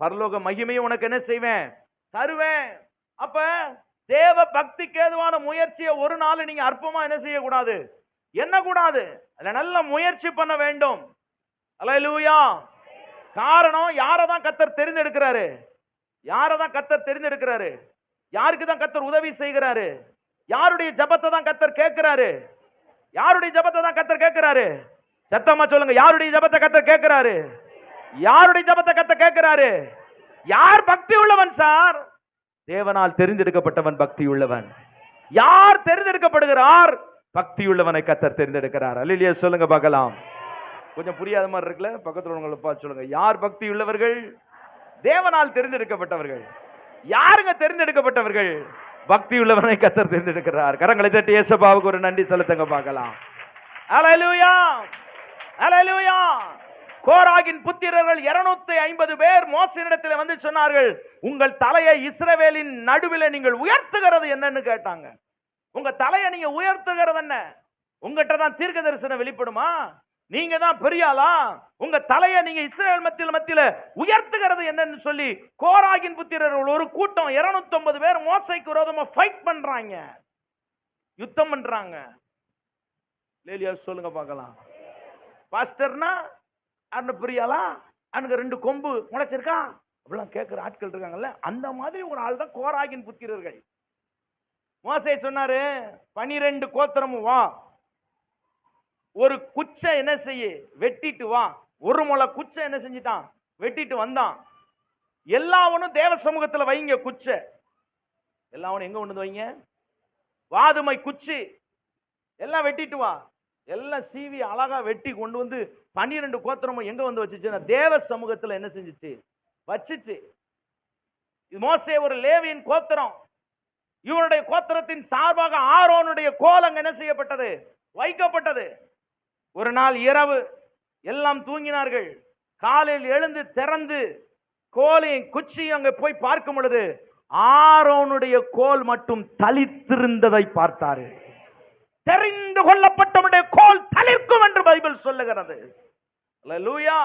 பரலோக மகிமையை உனக்கு என்ன செய்வேன்? தருவேன். அப்ப தேவ பக்திக்கு ஏதுவான முயற்சியை ஒரு நாள் நீங்க அற்பமா என்ன செய்யக்கூடாது, என்ன கூடாது, அதுல நல்ல முயற்சி பண்ண வேண்டும். அல்லேலூயா. காரணம், யாரதான் கர்த்தர் தெரிந்தெடுக்கிறாரு? யாரதான் கர்த்தர் தெரிந்தெடுக்கிறாரு? யாருக்கு தான் கர்த்தர் உதவி செய்கிறாரு? யாருடைய ஜெபத்தை தான் கர்த்தர் கேட்கிறாரு? யாருடைய ஜெபத்தை தான் கர்த்தர் கேட்கிறாரு? சத்தமா சொல்லுங்க, யாருடைய ஜெபத்தை கர்த்தர் கேட்கிறாரு? யாருடைய ஜெபத்தை கர்த்தர் கேட்கிறாரு? யார் பக்தி உள்ளவன் சார்? தேவனால் தெரிந்தெடுக்கப்பட்டவன் பக்தி உள்ளவன். யார் தெரிந்தெடுக்கப்படுகிறார்? பக்தி உள்ளவனை கர்த்தர் தெரிந்தெடுக்கிறார். அல்லேலூயா சொல்லுங்க பார்க்கலாம். கொஞ்சம் புரியாத மாதிரி இருக்குல்ல? பக்கத்துல உங்களை பார்த்து சொல்லுங்க, யார் பக்தி உள்ளவர்கள்? தேவனால் தெரிந்தெடுக்கப்பட்டவர்கள். யாருங்க தெரிந்தெடுக்கப்பட்டவர்கள்? பக்தி உள்ளவனை கர்த்தர் தெரிந்தெடுக்கிறார். கரங்களை தட்டி இயேசுவுக்கு ஒரு நன்றி செலுத்துங்க பார்க்கலாம். அல்லேலூயா, அல்லேலூயா. கோராகின் புத்திரர்கள் 250 பேர் மோசேயிடத்தில் வந்து சொன்னார்கள், உங்கள் தலையை இஸ்ரவேலின் நடுவில் நீங்கள் உயர்த்துகிறது என்னன்னு கேட்டாங்க. உங்க தலையை நீங்க உயர்த்துகிறது என்ன? உங்ககிட்ட தான் தீர்க்க தரிசனம் வெளிப்படுமா? நீங்க தான் பெரிய ஆளா? உங்க தலையை நீங்க இஸ்ரவேல் மத்தியில உயர்த்துகிறது என்னன்னு சொல்லி கோராகின் புத்திரர்கள் ஒரு கூட்டம் 250 பேர் மோசேக்கு விரோதமா ஃபைட் பண்றாங்க, யுத்தம் பண்றாங்க. லேலியா சொல்லுங்க பார்க்கலாம். பாஸ்டர்னா அண்ணன் பெரியாளா? அங்க 2 கொம்பு முளைச்சிருக்கா? அப்படிலாம் கேட்கிற ஆட்கள் இருக்காங்கல்ல, அந்த மாதிரி ஒரு ஆள் தான் கோராகின் புத்திரர்கள். மோசே சொன்னாரு, 12 கோத்திரமும் வா, ஒரு குச்சை என்ன செய்ய வெட்டிட்டு வா. ஒரு முளை குச்சை என்ன செஞ்சிட்டான்? வெட்டிட்டு வந்தான். எல்லாவனும் தேவ சமூகத்தில் வைங்க குச்சை. எல்லாவனும் எங்க கொண்டு வைங்க? வாதுமை குச்சி. எல்லாம் வெட்டிட்டு வா. எல்லாம் சீவி அழகா வெட்டி கொண்டு வந்து 12 கோத்திரமும் எங்க வந்து வச்சுச்சு? தேவ சமூகத்தில் என்ன செஞ்சிச்சு? வச்சுச்சு. மோசே ஒரு லேவியின் கோத்திரம். இவனுடைய கோத்திரத்தின் சார்பாக ஆரோனுடைய கோல் அங்க என்ன செய்யப்பட்டது? வைக்கப்பட்டது. ஒரு நாள் இரவு எல்லாம் தூங்கினார்கள். காலையில் எழுந்து திறந்து கோலையும் குச்சியும் அங்க போய் பார்க்கும் பொழுது ஆரோனுடைய கோல் மட்டும் தளித்திருந்ததை பார்த்தாரு. தெரிந்து கொள்ளப்பட்டவனுடைய கோல் தளிர்க்கும் என்று பைபிள் சொல்லுகிறது. அல்லேலூயா,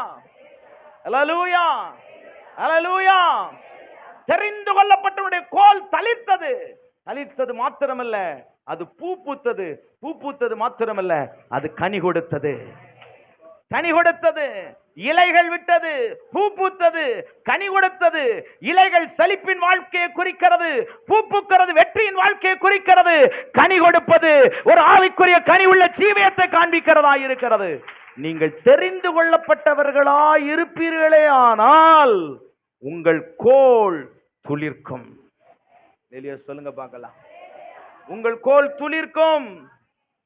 அல்லேலூயா, அல்லேலூயா. தெரிந்து கொள்ளப்பட்டவனுடைய கோல் தளிர்த்தது. தளிர்த்தது மாத்திரமல்ல, அது பூ பூத்தது. பூ பூத்தது மாத்திரமல்ல, அது கனி கொடுத்தது. கனி கொடுத்தது. இலைகள் விட்டது, பூ பூத்தது, கனி கொடுத்தது. இலைகள் செழிப்பின் வாழ்க்கையை குறிக்கிறது, பூ பூக்கிறது வெற்றியின் வாழ்க்கையை குறிக்கிறது. கனி கொடுப்பது ஒரு ஆவிக்குரிய கனி உள்ள ஜீவியத்தை காண்பிக்கிறதா இருக்கிறது. நீங்கள் தெரிந்து கொள்ளப்பட்டவர்களாய் இருப்பீர்களே ஆனால் உங்கள் கோல் துளிர்க்கும். சொல்லுங்க பார்க்கலாம். உங்கள் கோல் துளிர்க்கும்.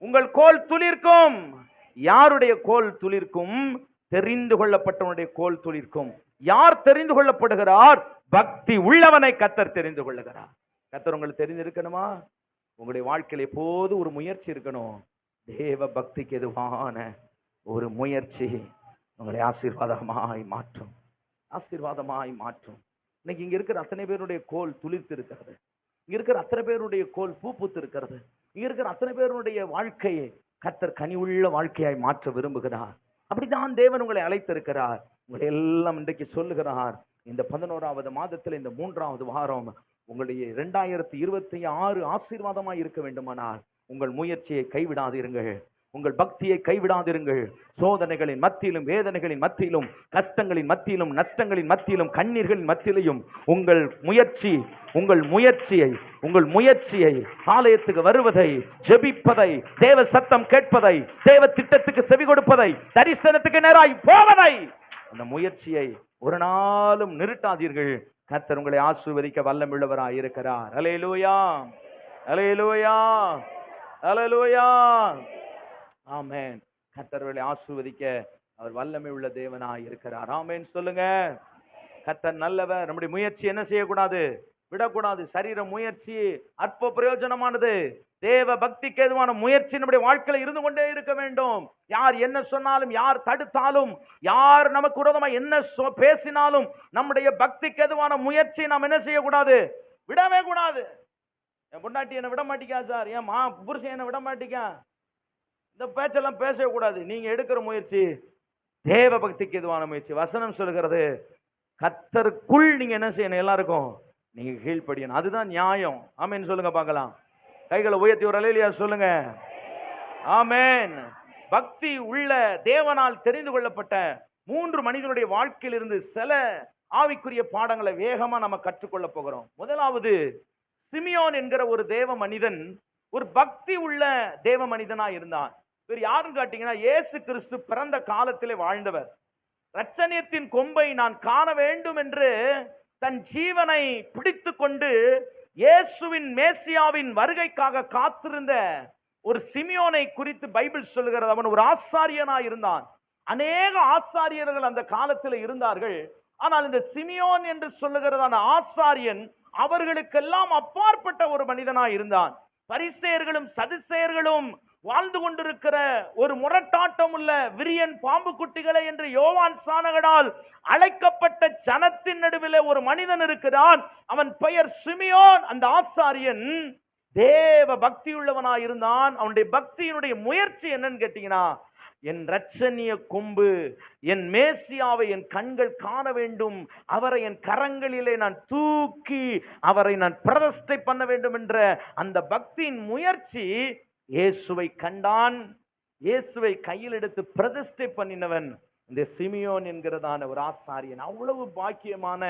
உங்கள் கோல் துளிர்க்கும். யாருடைய கோல் துளிர்க்கும்? தெரிந்து கொள்ளப்பட்டவனுடைய கோல் துளிர்க்கும். யார் தெரிந்து கொள்ளப்படுகிறார்? பக்தி உள்ளவனை கர்த்தர் தெரிந்து கொள்ளுகிறார். கர்த்தர் உங்களுக்கு தெரிந்திருக்கணுமா? உங்களுடைய வாழ்க்கையில் எப்போது ஒரு முயற்சி இருக்கணும். தேவ பக்திக்கு எதுவான ஒரு முயற்சி உங்களை ஆசீர்வாதமாய் மாற்றும். ஆசீர்வாதமாய் மாற்றும். இன்னைக்கு இங்க இருக்கிற அத்தனை பேருடைய கோல் துளிர்த்து இருக்கிறது. இங்க இருக்கிற அத்தனை பேருடைய கோல் பூ பூத்து இருக்கிறது. இங்க இருக்கிற அத்தனை பேருடைய வாழ்க்கையை கர்த்தர் கனி உள்ள வாழ்க்கையாய் மாற்ற விரும்புகிறார். அப்படித்தான் தேவன் உங்களை அழைத்திருக்கிறார். உங்களை எல்லாம் இன்றைக்கு சொல்லுகிறார். இந்த 11வது மாதத்தில் இந்த 3வது வாரம் உங்களுடைய 2026 ஆசீர்வாதமாய் இருக்க வேண்டுமானால் உங்கள் முயற்சியை கைவிடாதீர்கள். உங்கள் பக்தியை கைவிடாதிருங்கள். சோதனைகளின் மத்தியிலும், வேதனைகளின் மத்தியிலும், கஷ்டங்களின் மத்தியிலும், நஷ்டங்களின் மத்தியிலும், கண்ணீர்களின் மத்தியிலும் உங்கள் முயற்சியை ஆலயத்துக்கு வருவதை, ஜெபிப்பதை, தேவ சத்தம் கேட்பதை, தேவ திட்டத்துக்கு செவி கொடுப்பதை, தரிசனத்துக்கு நேராய் போவதை, அந்த முயற்சியை ஒரு நாளும் நிறுத்தாதீர்கள். கர்த்தர் உங்களை ஆசீர்வதிக்க வல்லமுள்ளவராய் இருக்கிறார். அல்லேலூயா, அல்லேலூயா, அல்லேலூயா. ஆமென். கர்த்தர்களை ஆசீர்வதிக்க அவர் வல்லமை உள்ள தேவனாய் இருக்கிறார். ஆமென் சொல்லுங்க. கர்த்தர் நல்லவர். நம்முடைய முயற்சி என்ன செய்யக்கூடாது? விடக்கூடாது. சரீர முயற்சி அற்ப பிரயோஜனமானது. தேவ பக்திக்கு ஏதுவான முயற்சி நம்முடைய வாழ்க்கையில் இருந்து கொண்டே இருக்க வேண்டும். யார் என்ன சொன்னாலும், யார் தடுத்தாலும், யார் நமக்கு விரோதமாக என்ன பேசினாலும், நம்முடைய பக்திக்கு ஏதுவான முயற்சி நாம் என்ன செய்யக்கூடாது? விடவே கூடாது. என் பொண்டாட்டி என்ன விட மாட்டேங்கா சார், என் புருஷன் என்ன விட மாட்டேங்கா, இந்த பேச்செல்லாம் பேசவே கூடாது. நீங்க எடுக்கிற முயற்சி தேவ பக்திக்கு எதுவான முயற்சி. வசனம் சொல்கிறது, கர்த்தருக்குள் நீங்க என்ன செய்யணும்? எல்லாருக்கும் நீங்க கீழ்ப்படியணும். அதுதான் நியாயம். ஆமென் சொல்லுங்க பார்க்கலாம். கைகளை உயர்த்தி ஒரு அல்லேலூயா சொல்லுங்க. ஆமென். பக்தி உள்ள தேவனால் தெரிந்து கொள்ளப்பட்ட 3 மனிதனுடைய வாழ்க்கையில் இருந்து சில ஆவிக்குரிய பாடங்களை வேகமா நம்ம கற்றுக்கொள்ள போகிறோம். முதலாவது, சிமியோன் என்கிற ஒரு தேவ மனிதன் ஒரு பக்தி உள்ள தேவ மனிதனா இருந்தான். இவர் யாருன்னு காட்டீங்கன்னா, இயேசு கிறிஸ்து பிறந்த காலத்திலே வாழ்ந்தவர். இரட்சணியத்தின் கொம்பை நான் காண வேண்டும் என்று தன் ஜீவனை பிடித்து கொண்டு இயேசுவின் மேசியாவின் வருகைக்காக காத்திருந்த ஒரு சிமியோனை குறித்து பைபிள் சொல்லுகிறது. அவன் ஒரு ஆசாரியனா இருந்தான். அநேக ஆசாரியர்கள் அந்த காலத்தில் இருந்தார்கள். ஆனால் இந்த சிமியோன் என்று சொல்லுகிறதான ஆசாரியன் அவர்களுக்கெல்லாம் அப்பாற்பட்ட ஒரு மனிதனா இருந்தான். பரிசேயர்களும் சதுசேயர்களும் வாழ்ந்து கொண்டிருக்கிற ஒரு முரட்டாட்டம் உள்ள விரியன் பாம்பு குட்டிகளை என்று யோவான் சானகனால் அழைக்கப்பட்ட ஜனத்தின் நடுவில் ஒரு மனிதன் இருக்கிறான். அவன் பெயர் சிமியோன். அந்த ஆசாரியன் தேவ பக்தி உள்ளவனாய் இருந்தான். அவனுடைய பக்தியினுடைய முயற்சி என்னன்னு கேட்டீங்கன்னா, என் இரட்சணிய கொம்பு, என் மேசியாவை என் கண்கள் காண வேண்டும், அவரை என் கரங்களிலே நான் தூக்கி அவரை நான் பிரதிஷ்டை பண்ண வேண்டும் என்ற அந்த பக்தியின் முயற்சி. இயேசுவை கண்டான், இயேசுவை கையில் எடுத்து பிரதிஷ்டை பண்ணினவன் இந்த சிமியோன் என்கிறதான ஒரு ஆசாரியன். அவ்வளவு பாக்கியமான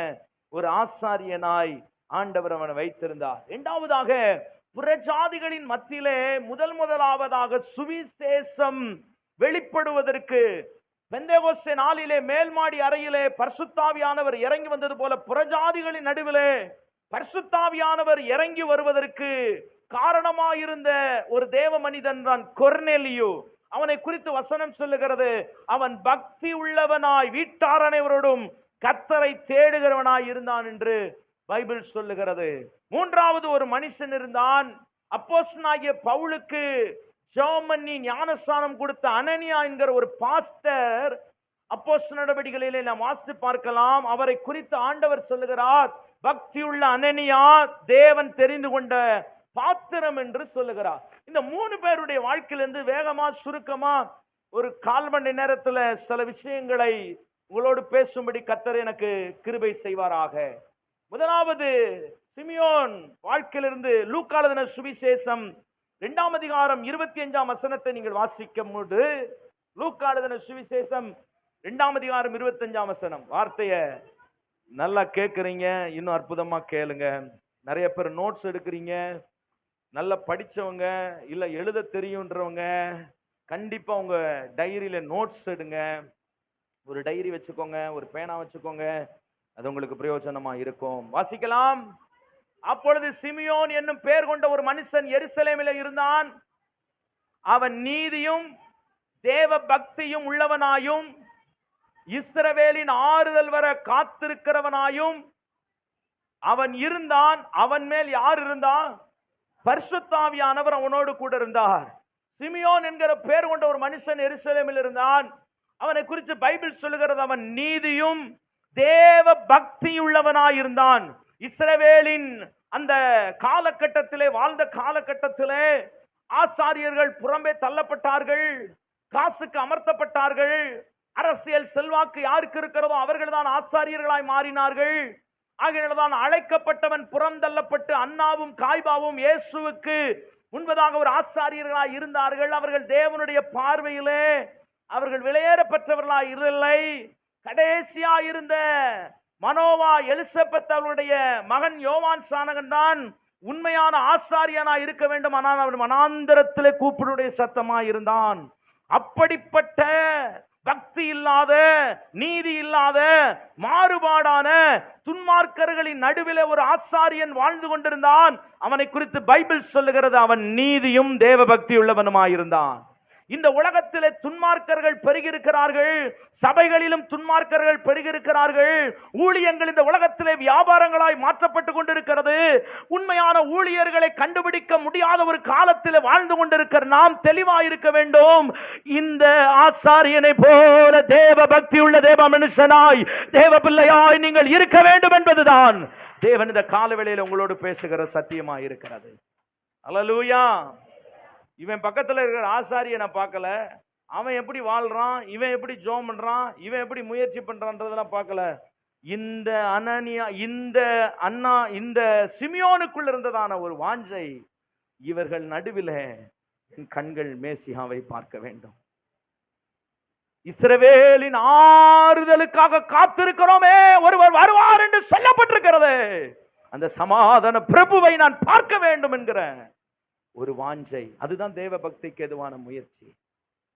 ஒரு ஆசாரியனாய் ஆண்டவர் அவனை வைத்திருந்தார். இரண்டாவதாக, புறஜாதிகளின் மத்தியிலே முதலாவதாக சுவிசேஷம் வெளிப்படுவதற்கு பெந்தேகோஸ்தே நாளிலே மேல்மாடி அறையிலே பரிசுத்தாவியானவர் இறங்கி வந்தது போல புறஜாதிகளின் நடுவிலே பரிசுத்தாவியானவர் இறங்கி வருவதற்கு காரணமாயிருந்த ஒரு தேவ மனிதன் தான் கொர்நேலியு. அவனை குறித்து வசனம் சொல்லுகிறது, அவன் பக்தி உள்ளவனாய் வீட்டார் அனைவரோடும் கர்த்தரை தேடுகிறவனாய் இருந்தான் என்று பைபிள் சொல்லுகிறது. மூன்றாவது ஒரு மனுஷன் இருந்தான். அப்போஸ்தலனாகிய பவுலுக்கு ஜெர்மனி ஞானஸ்நானம் கொடுத்த அனனியா என்கிற ஒரு பாஸ்டர் அப்போஸ்தல நடவடிக்கைகளிலே நாம் வாசித்து பார்க்கலாம். அவரை குறித்து ஆண்டவர் சொல்லுகிறார், பக்தியுள்ள அனனியா தேவன் தெரிந்து கொண்ட பாத்திரம் என்று சொல்லுகிறார். இந்த 3 பேருடைய வாழ்க்கையிலிருந்து வேகமா சுருக்கமா ஒரு 1/4 மணி நேரத்துல சில விஷயங்களை உங்களோடு பேசும்படி கர்த்தர் எனக்கு கிருபை செய்வாராக. முதலாவது, சிமியோன் வாழ்க்கையிலிருந்து லூக்கா எழுதின சுவிசேஷம் 2ஆம் அதிகாரம் 25ஆம் வசனத்தை நீங்கள் வாசிக்கும் போது, லூக்கா எழுதின சுவிசேஷம் 2ஆம் அதிகாரம் 25ஆம் வசனம். வார்த்தையை நல்லா கேட்குறீங்க, இன்னும் அற்புதமா கேளுங்க. நிறைய பேர் நோட்ஸ் எடுக்கிறீங்க. நல்லா படிச்சவங்க இல்ல எழுத தெரியுன்றவங்க கண்டிப்பா உங்க டைரியில நோட்ஸ் எடுங்க. ஒரு டைரி வச்சுக்கோங்க, ஒரு பேனா வச்சுக்கோங்க, அது உங்களுக்கு பிரயோஜனமா இருக்கும். வாசிக்கலாம். அப்பொழுது சிமியோன் என்னும் பெயர் கொண்ட ஒரு மனுஷன் எருசலேமிலே இருந்தான். அவன் நீதியும் தேவ பக்தியும் உள்ளவனாயும் இஸ்ரவேலின் ஆறுதல் வர காத்திருக்கிறவனாயும் அவன் இருந்தான். அவன் மேல் யார் இருந்தான்? பரிசுத்தாவியானவர் அவனோடு கூட இருந்தார். சிமியோன் என்கிற பெயர் கொண்ட ஒரு மனுஷன் எருசலேமில் இருந்தான். அவனை குறித்து பைபிள் சொல்லுகிறது, அவன் நீதியும் தேவ பக்தி உள்ளவனாய் இருந்தான். இஸ்ரவேலின் அந்த காலகட்டத்திலே, வாழ்ந்த காலகட்டத்திலே ஆசாரியர்கள் புறம்பே தள்ளப்பட்டார்கள், காசுக்கு அமர்த்தப்பட்டார்கள். அரசியல் செல்வாக்கு யாருக்கு இருக்கிறதோ அவர்கள் தான் ஆசாரியர்களாய் மாறினார்கள். ஆகையால்தான் அழைக்கப்பட்டவன் புறம் தள்ளப்பட்டு அன்னாவும் காய்பாவும் இயேசுவுக்கு முன்பதாக ஒரு ஆசாரியர்களாய் இருந்தார்கள். அவர்கள் தேவனுடைய பார்வையிலே அவர்கள் விலையேறப்பட்டவர்களாய் இல்லை. கடைசியா இருந்த மனோவா எலிசபெத் அவருடைய மகன் யோவான் சானகன் தான் உண்மையான ஆசாரியனா இருக்க வேண்டும். ஆனால் அவன் மனாந்தரத்திலே கூப்பிடுடைய சத்தமா இருந்தான். அப்படிப்பட்ட பக்தி இல்லாத, நீதி இல்லாத, மாறுபாடான துன்மார்க்கர்களின் நடுவிலே ஒரு ஆசாரியன் வாழ்ந்து கொண்டிருந்தான். அவனை குறித்து பைபிள் சொல்லுகிறது, அவன் நீதியும் தேவ பக்தி உள்ளவனுமாயிருந்தான். இந்த உலகத்திலே துன்மார்க்கர்கள் பெருகியிருக்கிறார்கள், சபைகளிலும் துன்மார்க்கர்கள் பெருகியிருக்கிறார்கள், ஊழியங்கள் இந்த உலகத்திலே வியாபாரங்களாய் மாற்றப்பட்டு கொண்டிருக்கிறது. உண்மையான ஊழியர்களை கண்டுபிடிக்க முடியாத ஒரு காலத்தில் வாழ்ந்து கொண்டிருக்கிற நாம் தெளிவாயிருக்க வேண்டும். இந்த ஆசாரியனை போல தேவ பக்தி உள்ள தேவ மனுஷனாய், தேவ பிள்ளையாய் நீங்கள் இருக்க வேண்டும் என்பதுதான் தேவன் இந்த காலவேளையில் உங்களோடு பேசுகிற சத்தியமாய் இருக்கிறது. அல்லேலூயா. இவன் பக்கத்துல இருக்கிற ஆசாரியனை பார்க்கல, அவன் எப்படி வாழ்றான், இவன் எப்படி ஜெபம் பண்றான், இவன் எப்படி முயற்சி பண்றான்றதெல்லாம் பார்க்கல. இந்த அனனியா, இந்த அண்ணா, இந்த சிமியோனுக்குள் இருந்ததான ஒரு வாஞ்சை, இவர்கள் நடுவில் என் கண்கள் மேசியாவை பார்க்க வேண்டும். இஸ்ரவேலின் ஆறுதலுக்காக காத்திருக்கிறோமே, ஒருவர் வருவார் என்று சொல்லப்பட்டிருக்கிறது. அந்த சமாதான பிரபுவை நான் பார்க்க வேண்டும் என்கிற ஒரு வாஞ்சை, அதுதான் தேவ பக்திக்கு எதுவான முயற்சி.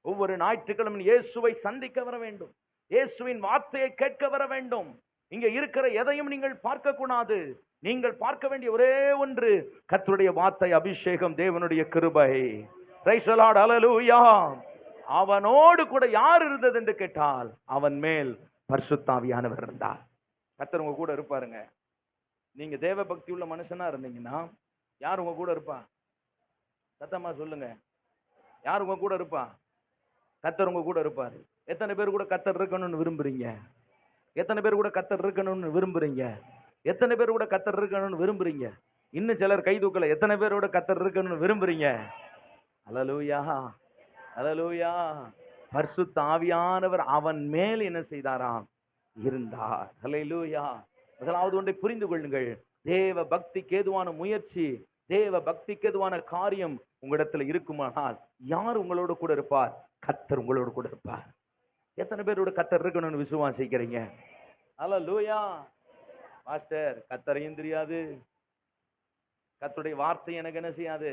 ஒவ்வொரு ஞாயிற்றுக்கிழமை இயேசுவை சந்திக்க வர வேண்டும், இயேசுவின் வார்த்தையை கேட்க வர வேண்டும். இங்க இருக்கிற எதையும் நீங்கள் பார்க்க கூடாது. நீங்கள் பார்க்க வேண்டிய ஒரே ஒன்று, கர்த்தருடைய வார்த்தை, அபிஷேகம், தேவனுடைய கிருபை. Praise the lord. ஹல்லேலூயா. அவனோடு கூட யார் இருந்தது என்று கேட்டால், அவன் மேல் பரிசுத்த ஆவியானவர் இருந்தார். கர்த்தர் உங்க கூட இருப்பாருங்க. நீங்க தேவ பக்தி உள்ள மனுஷனா இருந்தீங்கன்னா யார் உங்க கூட இருப்பா? சத்தமா சொல்லுங்க, யார் உங்க கூட இருப்பா? கர்த்தர் உங்க கூட இருப்பாரு. எத்தனை பேர் கூட கர்த்தர் இருக்கணும்னு விரும்புறீங்க? எத்தனை பேர் கூட கர்த்தர் இருக்கணும்னு விரும்புறீங்க? எத்தனை பேர் கூட கர்த்தர் இருக்கணும்னு விரும்புறீங்க? இன்னும் சிலர் கை தூக்கல. எத்தனை பேரோட கர்த்தர் இருக்கணும்னு விரும்புறீங்க? அல்லேலூயா, அல்லேலூயா. பரிசுத்த ஆவியானவர் அவன் மேல் என்ன செய்தாராம்? இருந்தார். அல்லேலூயா. முதலாவது ஒன்றை புரிந்து கொள்ளுங்கள், தேவ பக்திக்கு ஏதுவான முயற்சி, தேவ பக்திக்கு ஏதுவான காரியம் உங்களிடத்துல இருக்குமானால் யார் உங்களோட கூட இருப்பார்? கர்த்தர் உங்களோட கூட இருப்பார். எத்தனை பேரோட கர்த்தர் இருக்கணும்னு விசுவாசிக்கிறீங்க? அல்லேலூயா. மாஸ்டர், கர்த்தரையும் தெரியாது, கர்த்தருடைய வார்த்தை எனக்கு என்ன செய்யாது,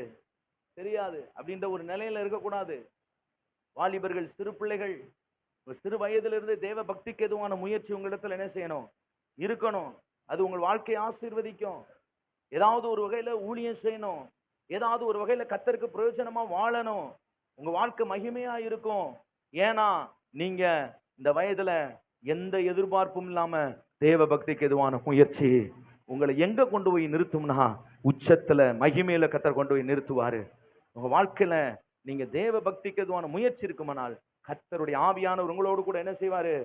தெரியாது அப்படின்ற ஒரு நிலையில இருக்கக்கூடாது. வாலிபர்கள், சிறு பிள்ளைகள், சிறு வயதிலிருந்து தேவ பக்திக்கு எதுவான முயற்சி உங்களிடத்துல என்ன செய்யணும்? இருக்கணும். அது உங்கள் வாழ்க்கையை ஆசீர்வதிக்கும். ஏதாவது ஒரு வகையில ஊழியம் செய்யணும், ஏதாவது ஒரு வகையில கர்த்தருக்கு பிரயோஜனமா வாழணும், உங்க வாழ்க்கை மகிமையா இருக்கும். ஏன்னா நீங்க இந்த வயதுல எந்த எதிர்பார்ப்பும் இல்லாம தேவ பக்திக்கு எதுவான முயற்சி உங்களை எங்க கொண்டு போய் நிறுத்தும்னா, உச்சத்துல மகிமையில கர்த்தர் கொண்டு போய் நிறுத்துவாரு. உங்க வாழ்க்கையில நீங்க தேவ பக்திக்கு எதுவான முயற்சி இருக்குமானால் கர்த்தருடைய ஆவியானவர் உங்களோடு கூட என்ன செய்வாரு?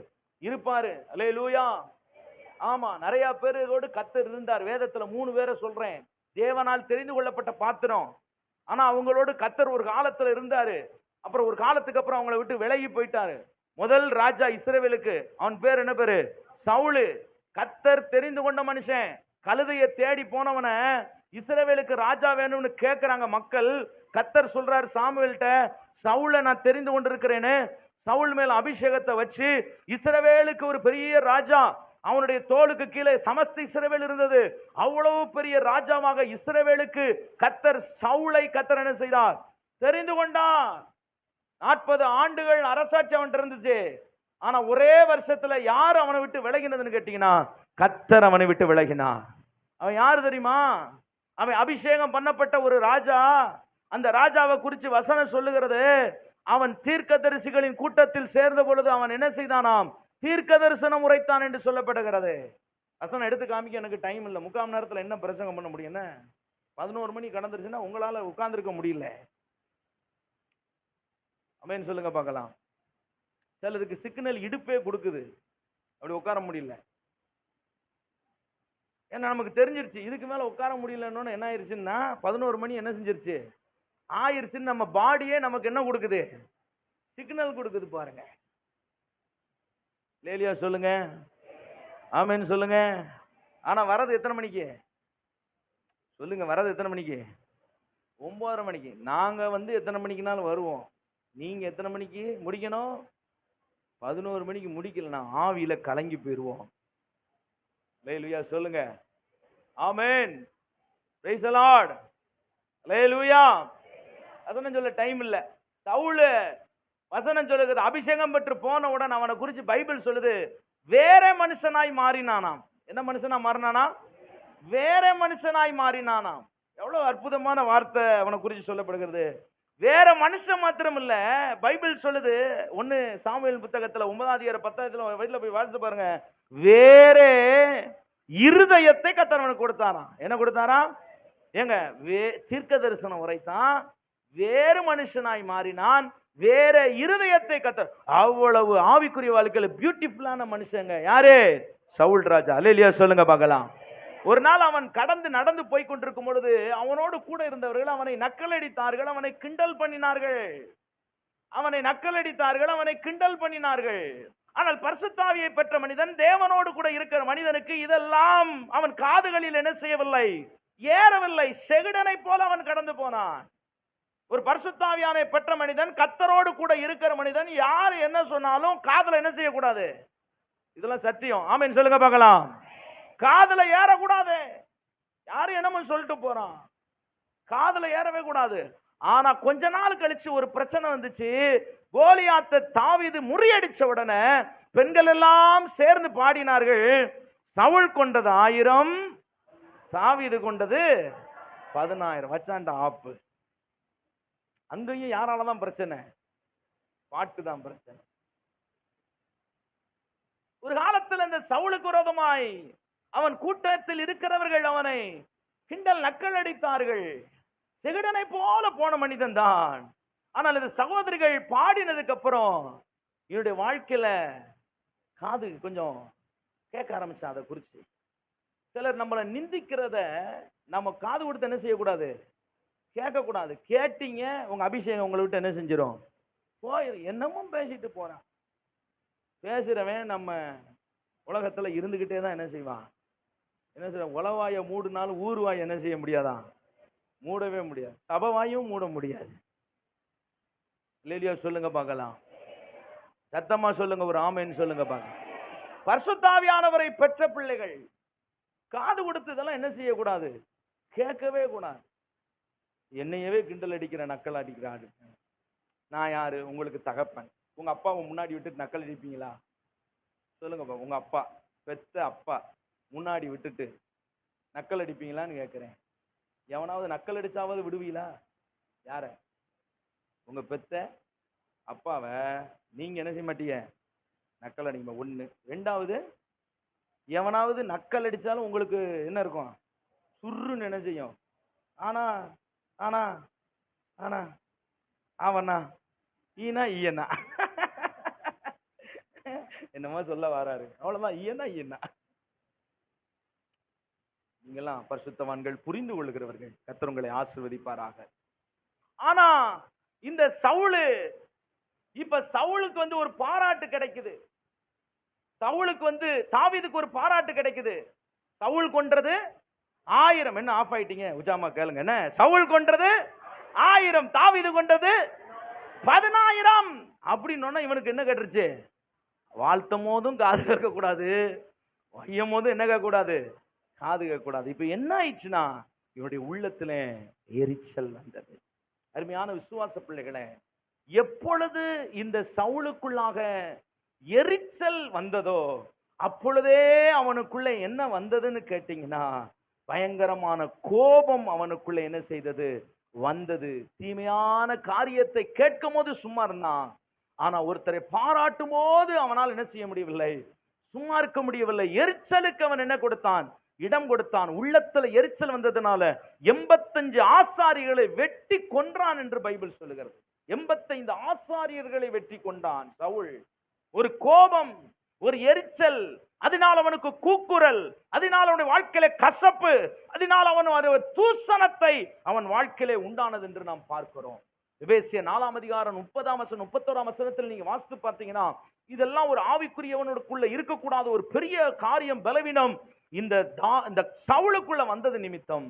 இருப்பாரு. அல்லேலூயா. ஆமா, நிறைய பேரோடு கர்த்தர் இருந்தார். வேதத்துல 3 பேரை சொல்றேன், தேவனால் தெரிந்து கொள்ளப்பட்ட பாத்திரம். ஆனா அவங்களோடு கர்த்தர் ஒரு காலத்துல இருந்தாரு, அப்புறம் ஒரு காலத்துக்கு அப்புறம் அவங்கள விட்டு விலகி போயிட்டாரு. முதல் ராஜா இஸ்ரவேலுக்கு, அவன் பேர் என்ன பேரு? சவுலு. கர்த்தர் தெரிந்து கொண்ட மனுஷன். கழுதையை தேடி போனவன இஸ்ரவேலுக்கு ராஜா வேணும்னு கேட்கிறாங்க மக்கள். கர்த்தர் சொல்றாரு சாமுவேல்ட்ட, சவுலை நான் தெரிந்து கொண்டிருக்கிறேன்னு. சவுல் மேல அபிஷேகத்தை வச்சு இஸ்ரவேலுக்கு ஒரு பெரிய ராஜா, அவனுடைய தோளுக்கு கீழே சமஸ்த இஸ்ரவேல் இருந்தது. அவ்வளவு பெரிய ராஜாவாக இஸ்ரவேலுக்கு கர்த்தர் சவுலை கர்த்தர் என்ன செய்தார்? தெரிந்து கொண்டார். 40 ஆண்டுகள் அரசாட்சி அவன் இருந்துச்சு. ஆனா ஒரே வருஷத்துல யார் அவனை விட்டு விலகினதுன்னு கேட்டீங்கன்னா, கர்த்தர் அவனை விட்டு விலகினார். அவன் யாரு தெரியுமா? அவன் அபிஷேகம் பண்ணப்பட்ட ஒரு ராஜா. அந்த ராஜாவை குறித்து வசனம் சொல்லுகிறது, அவன் தீர்க்கதரிசிகளின் கூட்டத்தில் சேர்ந்த பொழுது அவன் என்ன செய்தானாம்? தீர்க்க தரிசனம் உரைத்தான் என்று சொல்லப்படுகிறது. வசனம் எடுத்து காமிக்க எனக்கு டைம் இல்லை. 3/4 மணி நேரத்தில் என்ன பிரசங்கம் பண்ண முடியும்? என்ன 11 மணி கடந்துருச்சுன்னா உங்களால உட்கார்ந்துருக்க முடியல. அமேன் சொல்லுங்க பார்க்கலாம். சிலருக்கு சிக்னல் இடுப்பே கொடுக்குது, அப்படி உட்கார முடியல. ஏன்னா நமக்கு தெரிஞ்சிருச்சு இதுக்கு மேல உட்கார முடியலன்னு. என்ன ஆயிடுச்சுன்னா 11 மணி என்ன செஞ்சிருச்சு ஆயிருச்சுன்னு நம்ம பாடியே நமக்கு என்ன கொடுக்குது? சிக்னல் கொடுக்குது பாருங்க. லேலியா சொல்லுங்க, ஆமேன்னு சொல்லுங்க. ஆனா வரது எத்தனை மணிக்கு சொல்லுங்க? வரது எத்தனை மணிக்கு? 9:30 மணிக்கு. நாங்க எத்தனை மணிக்குனாலும் வருவோம். நீங்க எத்தனை மணிக்கு முடிக்கணும்? 11 மணிக்கு முடிக்கலனா ஆவியில கலங்கி போயிருவோம். லேலியா சொல்லுங்க, ஆமேன். Price the Lord. லேலியா. வசனம் சொல்ல டைம் இல்ல. சவுல் வசனம் சொல்லுகிறது, அபிஷேகம் பெற்று போன உடனே அவனை குறித்து பைபிள் சொல்லுது, வேற மனுஷனாய் மாறினானாம். என்ன மனுஷனா மாறினானா? வேற மனுஷனாய் மாறினானாம். எவ்வளவு அற்புதமான வார்த்தை அவனை குறித்து சொல்லப்படுகிறது. வேற மனுஷன் மாத்திரம் இல்ல, பைபிள் சொல்லுது 1 சாமுவேல் புத்தகத்துல 9:10 வீட்டுல போய் வாசித்து பாருங்க. வேற இருதயத்தை கர்த்தர் அவனுக்கு கொடுத்தாராம். என்ன கொடுத்தாராம்? ஏங்க, தீர்க்க தரிசனம் உரைத்தான், வேறு மனுஷனாய் மாறினான், வேற இருதயத்தை கர்த்தர். அவ்வளவு ஆவிக்குரிய வாழ்க்கையில பியூட்டிஃபுல்லான மனுஷங்க யாரு? சவுல் ராஜா. அல்லேலூயா சொல்லுங்க பார்க்கலாம். ஒரு நாள் அவன் கடந்து நடந்து போய் கொண்டிருக்கும் பொழுது அவனோடு கூட இருந்தவர்கள் அவனை நக்கலடித்தார்கள், அவனை கிண்டல் பண்ணினார்கள். அவனை கிண்டல் பண்ணினார்கள். ஆனால் பரிசுத்தாவியை பெற்ற மனிதன், தேவனோடு கூட இருக்கிற மனிதனுக்கு இதெல்லாம் அவன் காதுகளில் என்ன செய்யவில்லை? ஏறவில்லை. செகுடனை போல அவன் கடந்து போனான். ஒரு பரிசுத்தாவியானை பெற்ற மனிதன், கர்த்தரோடு கூட இருக்கிற மனிதன், யார் என்ன சொன்னாலும் காதுல என்ன செய்யக்கூடாது? இதெல்லாம் சத்தியம். ஆமென் சொல்லுங்க பார்க்கலாம். காதுல ஏறக்கூடாது. யாரு என்னமோ சொல்லிட்டு போறான், காதுல ஏறவே கூடாது. ஆனா கொஞ்ச நாள் கழிச்சு ஒரு பிரச்சனை வந்துச்சு. கோலியாத்தை தாவீது முறியடிச்ச உடனே பெண்கள் எல்லாம் சேர்ந்து பாடினார்கள், சவுல் கொண்டது 1000, தாவீது கொண்டது 10,000. வச்சாண்ட ஆப்பு. அங்கேயும் யாராலதான் பிரச்சனை? பாட்டு தான் பிரச்சனை. ஒரு காலத்தில் இந்த சவுலுக்கு விரோதமாய் அவன் கூட்டத்தில் இருக்கிறவர்கள் அவனை கிண்டல் நக்கல் அடித்தார்கள். செகுடனை போல போன மனிதன் தான். ஆனால் இந்த சகோதரிகள் பாடினதுக்கு அப்புறம் என்னுடைய வாழ்க்கையில காது கொஞ்சம் கேட்க ஆரம்பிச்சா. அதை குறிச்சு சிலர் நம்மளை நிந்திக்கிறத நம்ம காது கொடுத்து என்ன செய்யக்கூடாது? கேட்கக்கூடாது. கேட்டீங்க, உங்க அபிஷேகம் உங்களை விட்டு என்ன செஞ்சிடும்? போயிடும். என்னமும் பேசிட்டு போறான். பேசுறவன் நம்ம உலகத்துல இருந்துகிட்டே தான் என்ன செய்வான்? என்ன செய்ய? உளவாய மூடுனாலும் ஊர்வாய் என்ன செய்ய முடியாதான்? மூடவே முடியாது. சபவாயும் மூட முடியாது. இல்லையா சொல்லுங்க பார்க்கலாம். சத்தமா சொல்லுங்க, ஒரு ஆமென் சொல்லுங்க பார்க்கலாம். பரிசுத்தாவியானவரை பெற்ற பிள்ளைகள் காது கொடுத்து இதெல்லாம் என்ன செய்யக்கூடாது? கேட்கவே கூடாது. என்னையவே கிண்டல் அடிக்கிற, நக்கல் அடிக்கிறாரு. நான் யாரு? உங்களுக்கு தகப்பன். உங்க அப்பாவை முன்னாடி விட்டுட்டு நக்கல் அடிப்பீங்களா? சொல்லுங்க. உங்க அப்பா, பெத்த அப்பா முன்னாடி விட்டுட்டு நக்கல் அடிப்பீங்களான்னு கேட்கிறேன். எவனாவது நக்கல் அடிச்சாவது விடுவீங்களா? யார? உங்க பெத்த அப்பாவை நீங்க என்ன செய்ய மாட்டீங்க? நக்கல் அடிங்க. 1. 2வது, எவனாவது நக்கல் அடிச்சாலும் உங்களுக்கு என்ன இருக்கும்? சுருன்னு என்ன செய்யும்? ஆனா ஆனா ஆனா அவனா ஈனா ஈயனா என்னமோ சொல்ல வராரு. அவ்வளவுதான். ஈயனா ஈயனா. நீங்கெல்லாம் பரிசுத்தவான்கள், புரிந்து கொள்கிறவர்கள். கர்த்தர் உங்களை ஆசீர்வதிப்பாராக. ஆனா இந்த சவுலு, இப்ப சவுலுக்கு வந்து ஒரு பாராட்டு கிடைக்குது. தாவீதுக்கு ஒரு பாராட்டு கிடைக்குது. சவுல் கொன்றது 1000. என்ன ஆஃப் ஆயிட்டீங்க? உஜாமா கேளுங்க. என்ன? சவுல் கொன்றது 1000, தாவீது கொன்றது 10,000. அப்படின்னு இவனுக்கு என்ன கேட்டுருச்சு? வாழ்த்தும் போதும் காது கேட்க கூடாது, வையும் போதும் என்ன கேட்க கூடாது? காது கேட்க கூடாது. இப்ப என்ன ஆயிடுச்சுன்னா, இவனுடைய உள்ளத்துல எரிச்சல் வந்தது. அருமையான விசுவாச பிள்ளைகளே, எப்பொழுது இந்த சவுலுக்குள்ளாக எரிச்சல் வந்ததோ அப்பொழுதே அவனுக்குள்ள என்ன வந்ததுன்னு கேட்டீங்கன்னா, பயங்கரமான கோபம் அவனுக்குள்ள என்ன செய்தது? வந்தது. தீமையான காரியத்தை கேட்கும் போது சும்மா இருந்தான். ஆனா ஒருத்தரை பாராட்டும் போது அவனால் என்ன செய்ய முடியவில்லை? சும்மா இருக்க முடியவில்லை. எரிச்சலுக்கு அவன் என்ன கொடுத்தான்? இடம் கொடுத்தான். உள்ளத்துல எரிச்சல் வந்ததுனால 85 ஆசாரியர்களை வெட்டி கொன்றான் என்று பைபிள் சொல்லுகிறது. 85 ஆசாரியர்களை வெட்டி கொண்டான் சவுல். ஒரு கோபம், ஒரு எரிச்சல், அதனால் அவனுக்கு கூக்குரல், அதனால் அவனுடைய வாழ்க்கையில கசப்பு, அதனால் அவன் தூசணத்தை அவன் வாழ்க்கையிலே உண்டானது என்று நாம் பார்க்கிறோம். எபேசியர் 4:30-31 நீங்க வாசித்து பார்த்தீங்கன்னா, இதெல்லாம் ஒரு ஆவிக்குரியவனுக்குள்ள இருக்கக்கூடாத ஒரு பெரிய காரியம், பலவீனம் இந்த சவுலுக்குள்ள வந்தது நிமித்தம்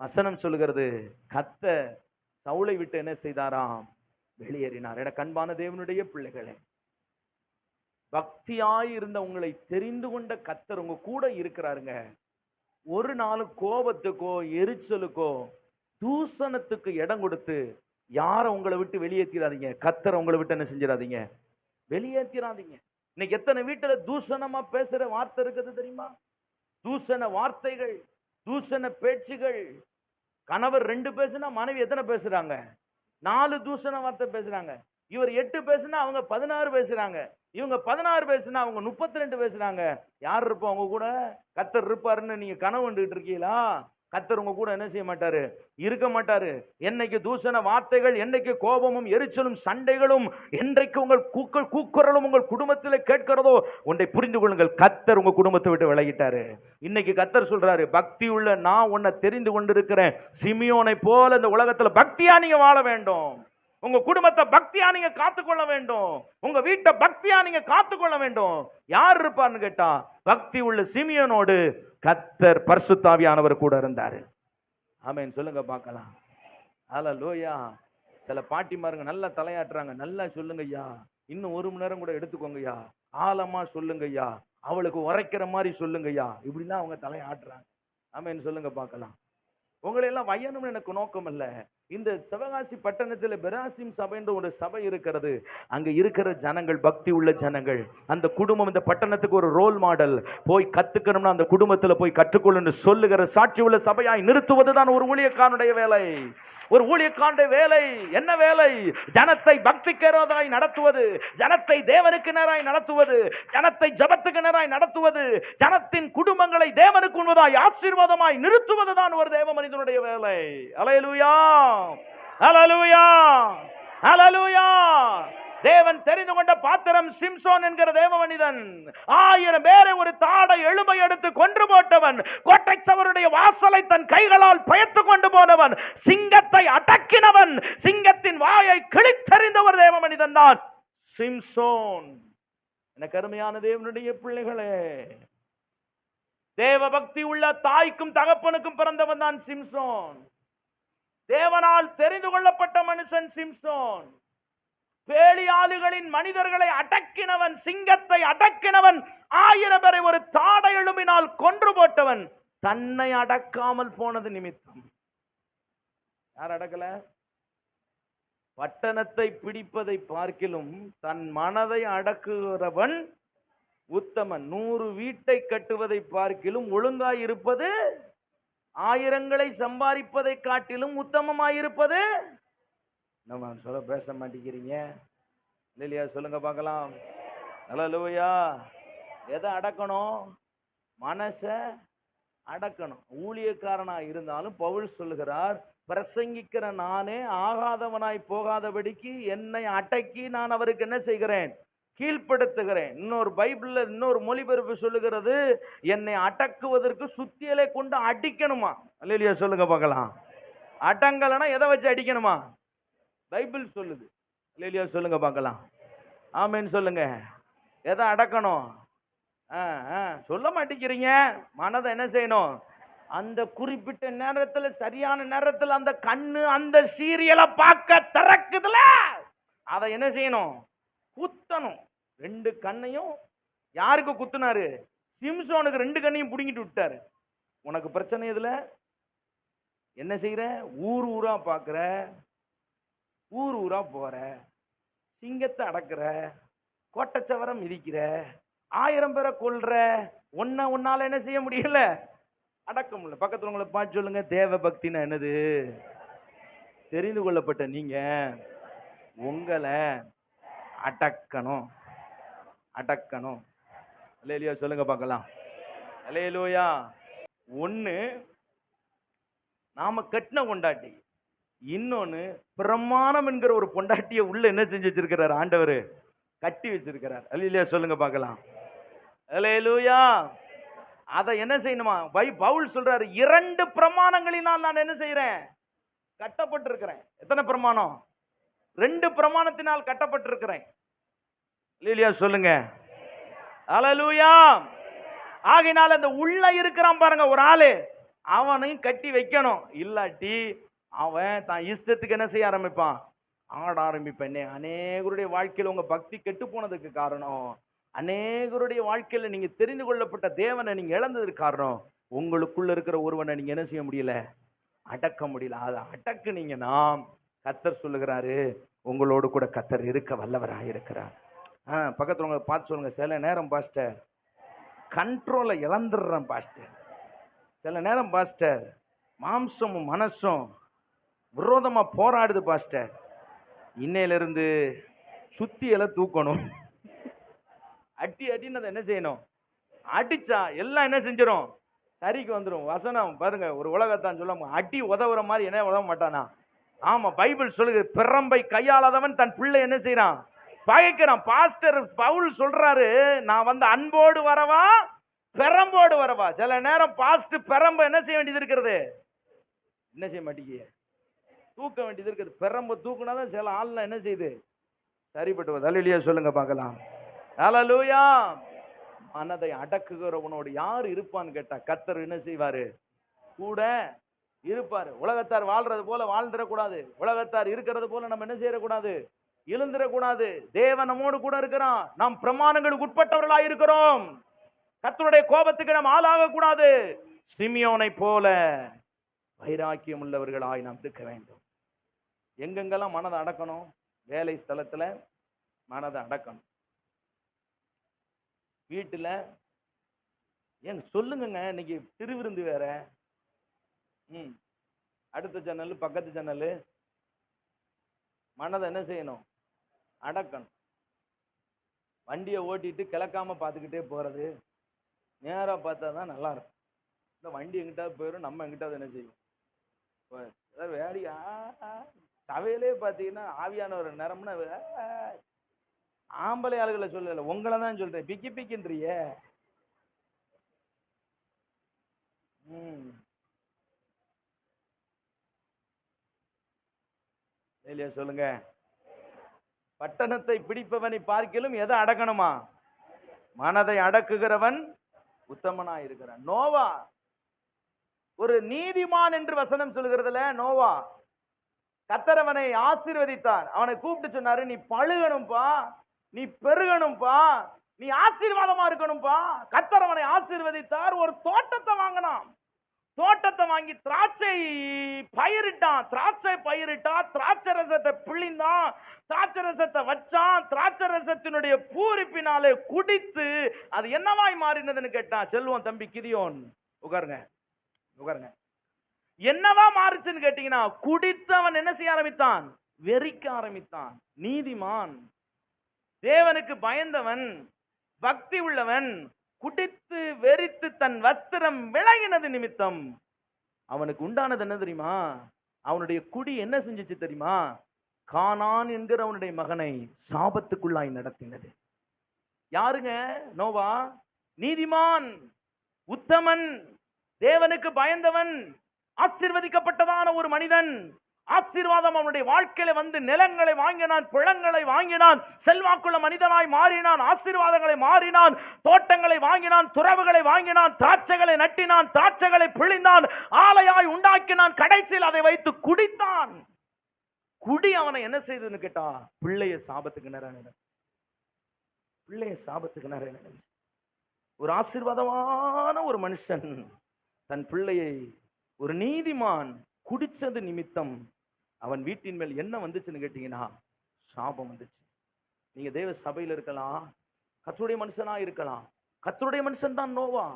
வசனம் சொல்லுகிறது, கர்த்தர் சவுலை விட்டு என்ன செய்தாராம்? வெளியேறினார். என கண்பான தேவனுடைய பிள்ளைகளே, பக்தியாய் இருந்த உங்களை தெரிந்து கொண்ட கர்த்தர் உங்க கூட இருக்கிறாருங்க. ஒரு நாள் கோபத்துக்கோ எரிச்சலுக்கோ தூசணத்துக்கு இடம் கொடுத்து யாரை உங்களை விட்டு வெளியேற்றிடாதீங்க. கர்த்தரை உங்களை விட்டு என்ன செஞ்சிடாதீங்க? வெளியேற்றிடாதீங்க. இன்னைக்கு எத்தனை வீட்டுல தூஷணமா பேசுற வார்த்தை இருக்குது தெரியுமா? தூஷண வார்த்தைகள், தூஷண பேச்சுகள். கணவர் 2 பேசுனா மனைவி எத்தனை பேசுறாங்க? 4 தூஷண வார்த்தை பேசுறாங்க. இவர் 8 பேசுனா அவங்க 16 பேசுறாங்க. இவங்க 16 பேசுனா அவங்க 32 பேசுறாங்க. யார் இருப்பா அவங்க கூட? கர்த்தர் இருப்பாருன்னு நீங்க கனவு கண்டுகிட்டு இருக்கீங்களா? கர்த்தர் உங்க கூட என்ன செய்ய மாட்டாரு? இருக்க மாட்டாரு. என்னைக்கு தூஷண வார்த்தைகள், என்னைக்கு கோபமும் எரிச்சலும் சண்டைகளும், என்றைக்கு உங்கள் கூக்குரலும் உங்கள் குடும்பத்தில் கேட்கிறதோ ஒன்றை புரிந்து கொள்ளுங்கள், கர்த்தர் உங்க குடும்பத்தை விட்டு விலகிட்டாரு. இன்னைக்கு கர்த்தர் சொல்றாரு, பக்தி உள்ள நான் உன்னை தெரிந்து கொண்டிருக்கிறேன். சிமியோனை போல இந்த உலகத்துல பக்தியா நீங்க வாழ வேண்டும். உங்க குடும்பத்தை பக்தியா நீங்க காத்துக்கொள்ள வேண்டும். உங்க வீட்டை பக்தியா நீங்க காத்துக்கொள்ள வேண்டும். யார் இருப்பார்னு கேட்டா, பக்தி உள்ள சிமியோனோடு கர்த்தர் பரிசுத்தாவியானவர் கூட இருந்தாரு. ஆமென் சொல்லுங்க பார்க்கலாம். ஹல்லேலூயா. சில பாட்டிமாருங்க நல்லா தலையாட்டுறாங்க. நல்லா சொல்லுங்க ஐயா, இன்னும் 1 மணி நேரம் கூட எடுத்துக்கோங்க ஐயா, ஆழமா சொல்லுங்க ஐயா, அவளுக்கு உரைக்கிற மாதிரி சொல்லுங்க ஐயா, இப்படிலாம் அவங்க தலையாட்டுறாங்க. ஆமென் சொல்லுங்க பார்க்கலாம். உங்களை எல்லாம் வையணும்னு எனக்கு நோக்கம் இல்ல. இந்த சிவகாசி பட்டணத்தில் பெராசிம் சபைன்ற ஒரு சபை இருக்கிறது. அங்க இருக்கிற ஜனங்கள் பக்தி உள்ள ஜனங்கள். அந்த குடும்பம் இந்த பட்டணத்துக்கு ஒரு ரோல் மாடல். போய் கத்துக்கணும்னா அந்த குடும்பத்துல போய் கற்றுக்கொள்ளு சொல்லுகிற சாட்சி உள்ள சபையாய் நிறுத்துவதுதான் ஒரு ஊழியக்காரனுடைய வேலை. ஒரு ஊழியக்காரனுடைய வேலை என்ன வேலை? ஜனத்தை பக்திக்கேராய் நடத்துவது, ஜனத்தை தேவனுக்கு நேராய் நடத்துவது, ஜனத்தை ஜபத்துக்கு நேராய் நடத்துவது, ஜனத்தின் குடும்பங்களை தேவனுக்கு உண்பதாய் ஆசீர்வாதமாய் நிறுத்துவதுதான் ஒரு தேவ மனிதனுடைய வேலை. அல்லேலூயா, அல்லேலூயா, அல்லேலூயா. தேவன் தெரிந்து கொண்ட பாத்திரம் சிம்சோன் என்கிற தேவ மனிதன். 1000 பேரை ஒரு தாடை எலும்பை எடுத்து கொன்று போட்டவன், கோட்டை சவருடைய வாசலை தன் கைகளால் பயத்து கொண்டு போனவன், சிங்கத்தை அடக்கினவன், சிங்கத்தின் வாயை கிழித்தறிந்த ஒரு தேவ மனிதன் தான் சிம்சோன். எனக்கு அருமையான தேவனுடைய பிள்ளைகளே, தேவ பக்தி உள்ள தாய்க்கும் தகப்பனுக்கும் பிறந்தவன் தான் சிம்சோன். தேவனால் தெரிந்து கொள்ளப்பட்ட மனுஷன் சிம்சோன். பேலியாளுகளின் மனிதர்களை அடக்கினவன், சிங்கத்தை அடக்கினவன், 1000 பேரை ஒரு தாடை எலும்பினால் கொன்று போட்டவன், தன்னை அடக்காமல் போனது நிமித்தம். யார் அடக்கல? பட்டணத்தை பிடிப்பதை பார்க்கிலும் தன் மனதை அடக்குகிறவன் உத்தமன். 100 வீட்டை கட்டுவதை பார்க்கிலும் ஒழுங்காய் இருப்பது, 1000ங்களை சம்பாதிப்பதை காட்டிலும் உத்தமமாயிருப்பது. நம்ம சொல்ல பேச மாட்டேங்கிறீங்க இல்லையா? சொல்லுங்க பார்க்கலாம். அல்லேலூயா. எதை அடக்கணும்? மனசை அடக்கணும். ஊழியக்காரனா இருந்தாலும் பவுல் சொல்லுகிறார், பிரசங்கிக்கிற நானே ஆகாதவனாய் போகாதபடிக்கு என்னை அடக்கி நான் அவருக்கு என்ன செய்கிறேன்? கீழ்ப்படுத்துகிறேன். இன்னொரு பைபிள்ல இன்னொரு மொழிபெயர்ப்பு சொல்லுகிறது, என்னை அடக்குவதற்கு சுத்தியலை கொண்டு அடிக்கணுமா. அல்லேலூயா சொல்லுங்க பார்க்கலாம். அடங்கலனா எதை வச்சு அடிக்கணுமா? பைபிள் சொல்லுது. அல்லேலூயா சொல்லுங்க பார்க்கலாம். ஆமென் சொல்லுங்க. எதை அடக்கணும்? சொல்ல மாட்டேங்கிறீங்க. மனதை என்ன செய்யணும்? அந்த குறிப்பிட்ட நேரத்தில், சரியான நேரத்தில் அந்த கண்ணு அந்த சீரியலை பார்க்க திறக்குதுல, அதை என்ன செய்யணும்? குத்தணும். 2 கண்ணையும் யாருக்கு குத்துனாரு? சிம்சோனுக்கு 2 கண்ணையும் புடுங்கிட்டு விட்டாரு. உனக்கு பிரச்சனை எதுல? என்ன செய்யற? ஊர் ஊரா பார்க்கிற, ஊர் ஊரா போற, சிங்கத்தை அடக்குற, கோட்டச்சவரம் மிதிக்கிற, 1000 பேரை கொல்ற, உன்னால என்ன செய்ய முடியல? அடக்க முடியல. பக்கத்துல உங்களை பார்த்து சொல்லுங்க, தேவ பக்தினா என்னது? தெரிந்து கொள்ளப்பட்ட நீங்க உங்களை அடக்கணும், அடக்கணும். அல்லேலூயா சொல்லுங்க பார்க்கலாம். அல்லேலூயா. ஒண்ணு நாம கட்டின கொண்டாட்டி, இன்னொன்னு பிரமாணம் என்கிற ஒரு பொண்டாட்டியை உள்ள என்ன செஞ்சு வச்சிருக்கிறார்? ஆண்டவர் கட்டி வச்சிருக்கிறார். அல்லேலூயா சொல்லுங்க பார்க்கலாம். அல்லேலூயா. அதை என்ன செய்யணுமா? பவுல் சொல்றாரு, 2 பிரமாணங்களினால் நான் என்ன செய்யறேன்? கட்டப்பட்டிருக்கிறேன். எத்தனை பிரமாணம்? 2 பிரமாணத்தினால் கட்டப்பட்டிருக்கிறேன். அல்லேலூயா சொல்லுங்க. அல்லேலூயா. ஆகையினால அந்த உள்ள இருக்கிறான் பாருங்க ஒரு ஆளு, அவனையும் கட்டி வைக்கணும். இல்லாட்டி அவன் தான் இஷ்டத்துக்கு என்ன செய்ய ஆரம்பிப்பான்? ஆட ஆரம்பிப்பேன். அநேகருடைய வாழ்க்கையில் உங்க பக்தி கெட்டு போனதுக்கு காரணம், அநேகருடைய வாழ்க்கையில நீங்க தெரிந்து கொள்ளப்பட்ட தேவனை நீங்க இழந்ததுக்கு காரணம், உங்களுக்குள்ள இருக்கிற ஒருவனை நீங்க என்ன செய்ய முடியல? அடக்க முடியல. அதை அடக்குனீங்கன்னா கர்த்தர் சொல்லுகிறாரு, உங்களோடு கூட கர்த்தர் இருக்க வல்லவராக இருக்கிறார். பக்கத்துல உங்களை பார்த்து சொல்லுங்க, சில நேரம் பாஸ்டர் கண்ட்ரோலை இழந்துடுறேன் பாஸ்டர். சில நேரம் பாஸ்டர் மாம்சமும் மனசும் விரோதமா போராடுது பாஸ்டர். இன்னையிலிருந்து சுத்தி எல்லாம் தூக்கணும். அடி அடின்னு அதை என்ன செய்யணும்? அடிச்சா எல்லாம் என்ன செஞ்சிடும்? சரிக்கு வந்துடும். வசனம் பாருங்க, ஒரு உலகத்தான் சொல்ல அடி உதவுற மாதிரி என்ன உதவ மாட்டானா? ஆமா, பைபிள் சொல்லுது, பிரம்பை கையாளாதவன் தன் பிள்ளை என்ன செய்யறான்? பகைக்கிறான். பாஸ்டர் பவுல் சொல்றாரு, நான் வந்து அன்போடு வரவா பெரம்போடு வரவா? சில நேரம் பாஸ்ட் பெரம்ப என்ன செய்ய வேண்டியது இருக்கிறது? என்ன செய்ய மாட்டீங்க? தூக்க வேண்டியது இருக்குது. பெரம்ப தூக்குனாதான் சில ஆள்லாம் என்ன செய்யுது? சரிப்பட்டு அல்லேலூயா சொல்லுங்க பார்க்கலாம். அல்லேலூயா. மனதை அடக்குகிறவனோடு யார் இருப்பான்னு கேட்டா கர்த்தர் என்ன செய்வாரு? கூட இருப்பாரு. உலகத்தார் வாழ்றது போல வாழ்ந்துடக்கூடாது. உலகத்தார் இருக்கிறது போல நம்ம என்ன செய்யக்கூடாது? எழுந்திடக்கூடாது. தேவன் நம்மோடு கூட இருக்கிறான். நாம் பிரமாணங்களுக்கு உட்பட்டவர்களாய் இருக்கிறோம். கர்த்தருடைய கோபத்துக்கு நாம் ஆளாக கூடாது. சிமியோனை போல வைராக்கியம் உள்ளவர்களாய் நாம் இருக்க வேண்டும். எங்கெங்கெல்லாம் மனதை அடக்கணும்? வேலை ஸ்தலத்துல மனதை அடக்கணும். வீட்டுல ஏன் சொல்லுங்க, இன்னைக்கு திருவிருந்து வேற. அடுத்த ஜன்னல் பக்கத்து ஜன்னல். மனதை என்ன செய்யணும்? அடக்கணும். வண்டியை ஓட்டிட்டு கிளக்காம பார்த்துக்கிட்டே போறது, நேரா பார்த்தா தான் நல்லா இருக்கும். இந்த வண்டி எங்கிட்டாவது போயிடும், நம்ம எங்கிட்டாவது என்ன செய்யும்? வேடி சபையிலே பார்த்தீங்கன்னா ஆவியான ஒரு நேரம்னா ஆம்பளை ஆளுகளை சொல்லல, உங்களை தான் சொல்றேன். பிக்கி பிக்கின்றிய இல்லையா? சொல்லுங்க. பட்டணத்தை பிடிப்பவனை பார்க்கிலும் எதை அடக்கணுமா? மனதை அடக்குகிறவன் உத்தமனா இருக்கிறான். நோவா ஒரு நீதிமான் என்று வசனம் சொல்லுகிறதுல நோவா கர்த்தர் அவனை ஆசீர்வதித்தார். அவனை கூப்பிட்டு சொன்னாரு, நீ பழுகணும்பா, நீ பெருகணும்பா, நீ ஆசீர்வாதமா இருக்கணும்பா. கர்த்தர் அவனை ஆசீர்வதித்தார். ஒரு தோட்டத்தை வாங்கினான். தோட்டத்தை வாங்கி திராட்சை பயிரிட்டான். திராட்சை ரசத்தை பிழிந்தான், திராட்சை ரசத்தை வச்சான். திராட்சை ரசத்தினுடைய பூரிப்பினாலே குடித்து அது என்னவாய் மாறினதுன்னு கேட்டான். செல்வம் தம்பி கிதியோன், உட்காருங்க. என்னவா மாறுச்சுன்னு கேட்டீங்கன்னா, குடித்து அவன் என்ன செய்ய ஆரம்பித்தான்? வெறிக்க ஆரம்பித்தான். நீதிமான், தேவனுக்கு பயந்தவன், பக்தி உள்ளவன் குடித்து வெறித்து தன் வஸ்திரம் விலகினது நிமித்தம் அவனுக்கு உண்டானது என்ன தெரியுமா? அவனுடைய குடி என்ன செஞ்சிச்சு தெரியுமா? கானான் என்கிற அவனுடைய மகனை சாபத்துக்குள்ளாய் நடத்தினது. யாருங்க? நோவா. நீதிமான், உத்தமன், தேவனுக்கு பயந்தவன், ஆசீர்வதிக்கப்பட்டதான ஒரு மனிதன். ஆசீர்வாதம் அவனுடைய வாழ்க்கையில வந்து நிலங்களை வாங்கினான், பிளங்களை வாங்கினான், செல்வாக்குள்ள மனிதனாய் மாறினான், ஆசீர்வாதங்களை மாறினான், தோட்டங்களை வாங்கினான், துறவுகளை வாங்கினான், திராட்சைகளை நட்டினான், திராட்சைகளை பிழிந்தான், ஆலையாய் உண்டாக்கினான், கடைசியில் அதை வைத்து குடித்தான். குடி அவனை என்ன செய்ததுன்னு கேட்டா, பிள்ளைய சாபத்துக்கு நிறைய ஒரு ஆசீர்வாதமான ஒரு மனுஷன் தன் பிள்ளையை, ஒரு நீதிமான் குடிச்சது நிமித்தம் அவன் வீட்டின் மேல் என்ன வந்துச்சுன்னு கேட்டீங்கன்னா, சாபம் வந்துச்சு. நீங்க தேவ சபையில் இருக்கலாம், கர்த்தருடைய மனுஷனா இருக்கலாம். கர்த்தருடைய மனுஷன் தான் நோவா,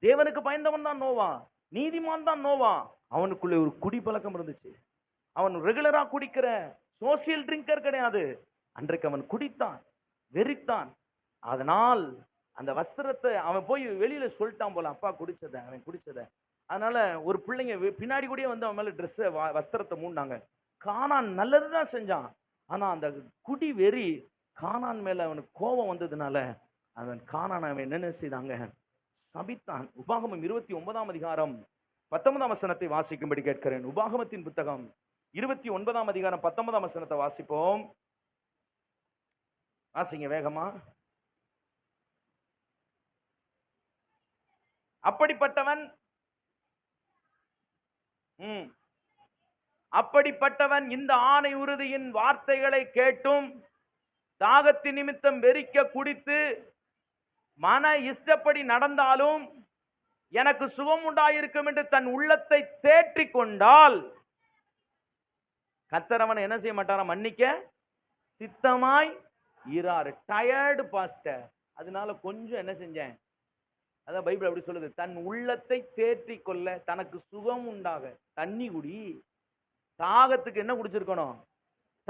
தேவனுக்கு பயந்தவன் தான் நோவா, நீதிமான் தான் நோவா. அவனுக்குள்ளே ஒரு குடி பழக்கம் இருந்துச்சு. அவன் ரெகுலரா குடிக்கிற சோசியல் ட்ரிங்கர் கிடையாது. அன்றைக்கு அவன் குடித்தான், வெறித்தான். அதனால் அந்த வஸ்திரத்தை அவன் போய் வெளியில சொல்லிட்டான் போல, அப்பா அவன் குடிச்சத. அதனால ஒரு பிள்ளைங்க பின்னாடி கூட வந்து அவன் மேல ட்ரெஸ் வஸ்திரத்தை மூடினாங்க. கானான் நல்லதுதான் செஞ்சான், ஆனா அந்த குடி வெறி கானான் மேல அவனுக்கு கோபம் வந்ததுனால அவன் என்ன செய்தாங்க? சபித்தான். உபாகமம் 29ஆம் அதிகாரம் 19ஆம் வசனத்தை வாசிக்கும்படி கேட்கிறேன். உபாகமத்தின் புத்தகம் 29ஆம் அதிகாரம் 19ஆம் வசனத்தை வாசிப்போம். வாசிங்க வேகமா. அப்படிப்பட்டவன் இந்த ஆணை உறுதியின் வார்த்தைகளை கேட்டும் தாகத்தின் நிமித்தம் வெறிக்க குடித்து மன இஷ்டப்படி நடந்தாலும் எனக்கு சுகம் உண்டாயிருக்கும் என்று தன் உள்ளத்தை தேற்றிக் கொண்டால் கர்த்தர் அவனை என்ன செய்ய மாட்டாரா? மன்னிக்க சித்தமாய் இராரு. டயர்டு பாஸ்டர், அதனால கொஞ்சம் என்ன செஞ்சேன், அதான் பைபிள் அப்படி சொல்லுது, தன் உள்ளத்தை தேற்றிக் கொள்ள, தனக்கு சுகம் உண்டாக. தண்ணி குடி. தாகத்துக்கு என்ன குடிச்சிருக்கணும்?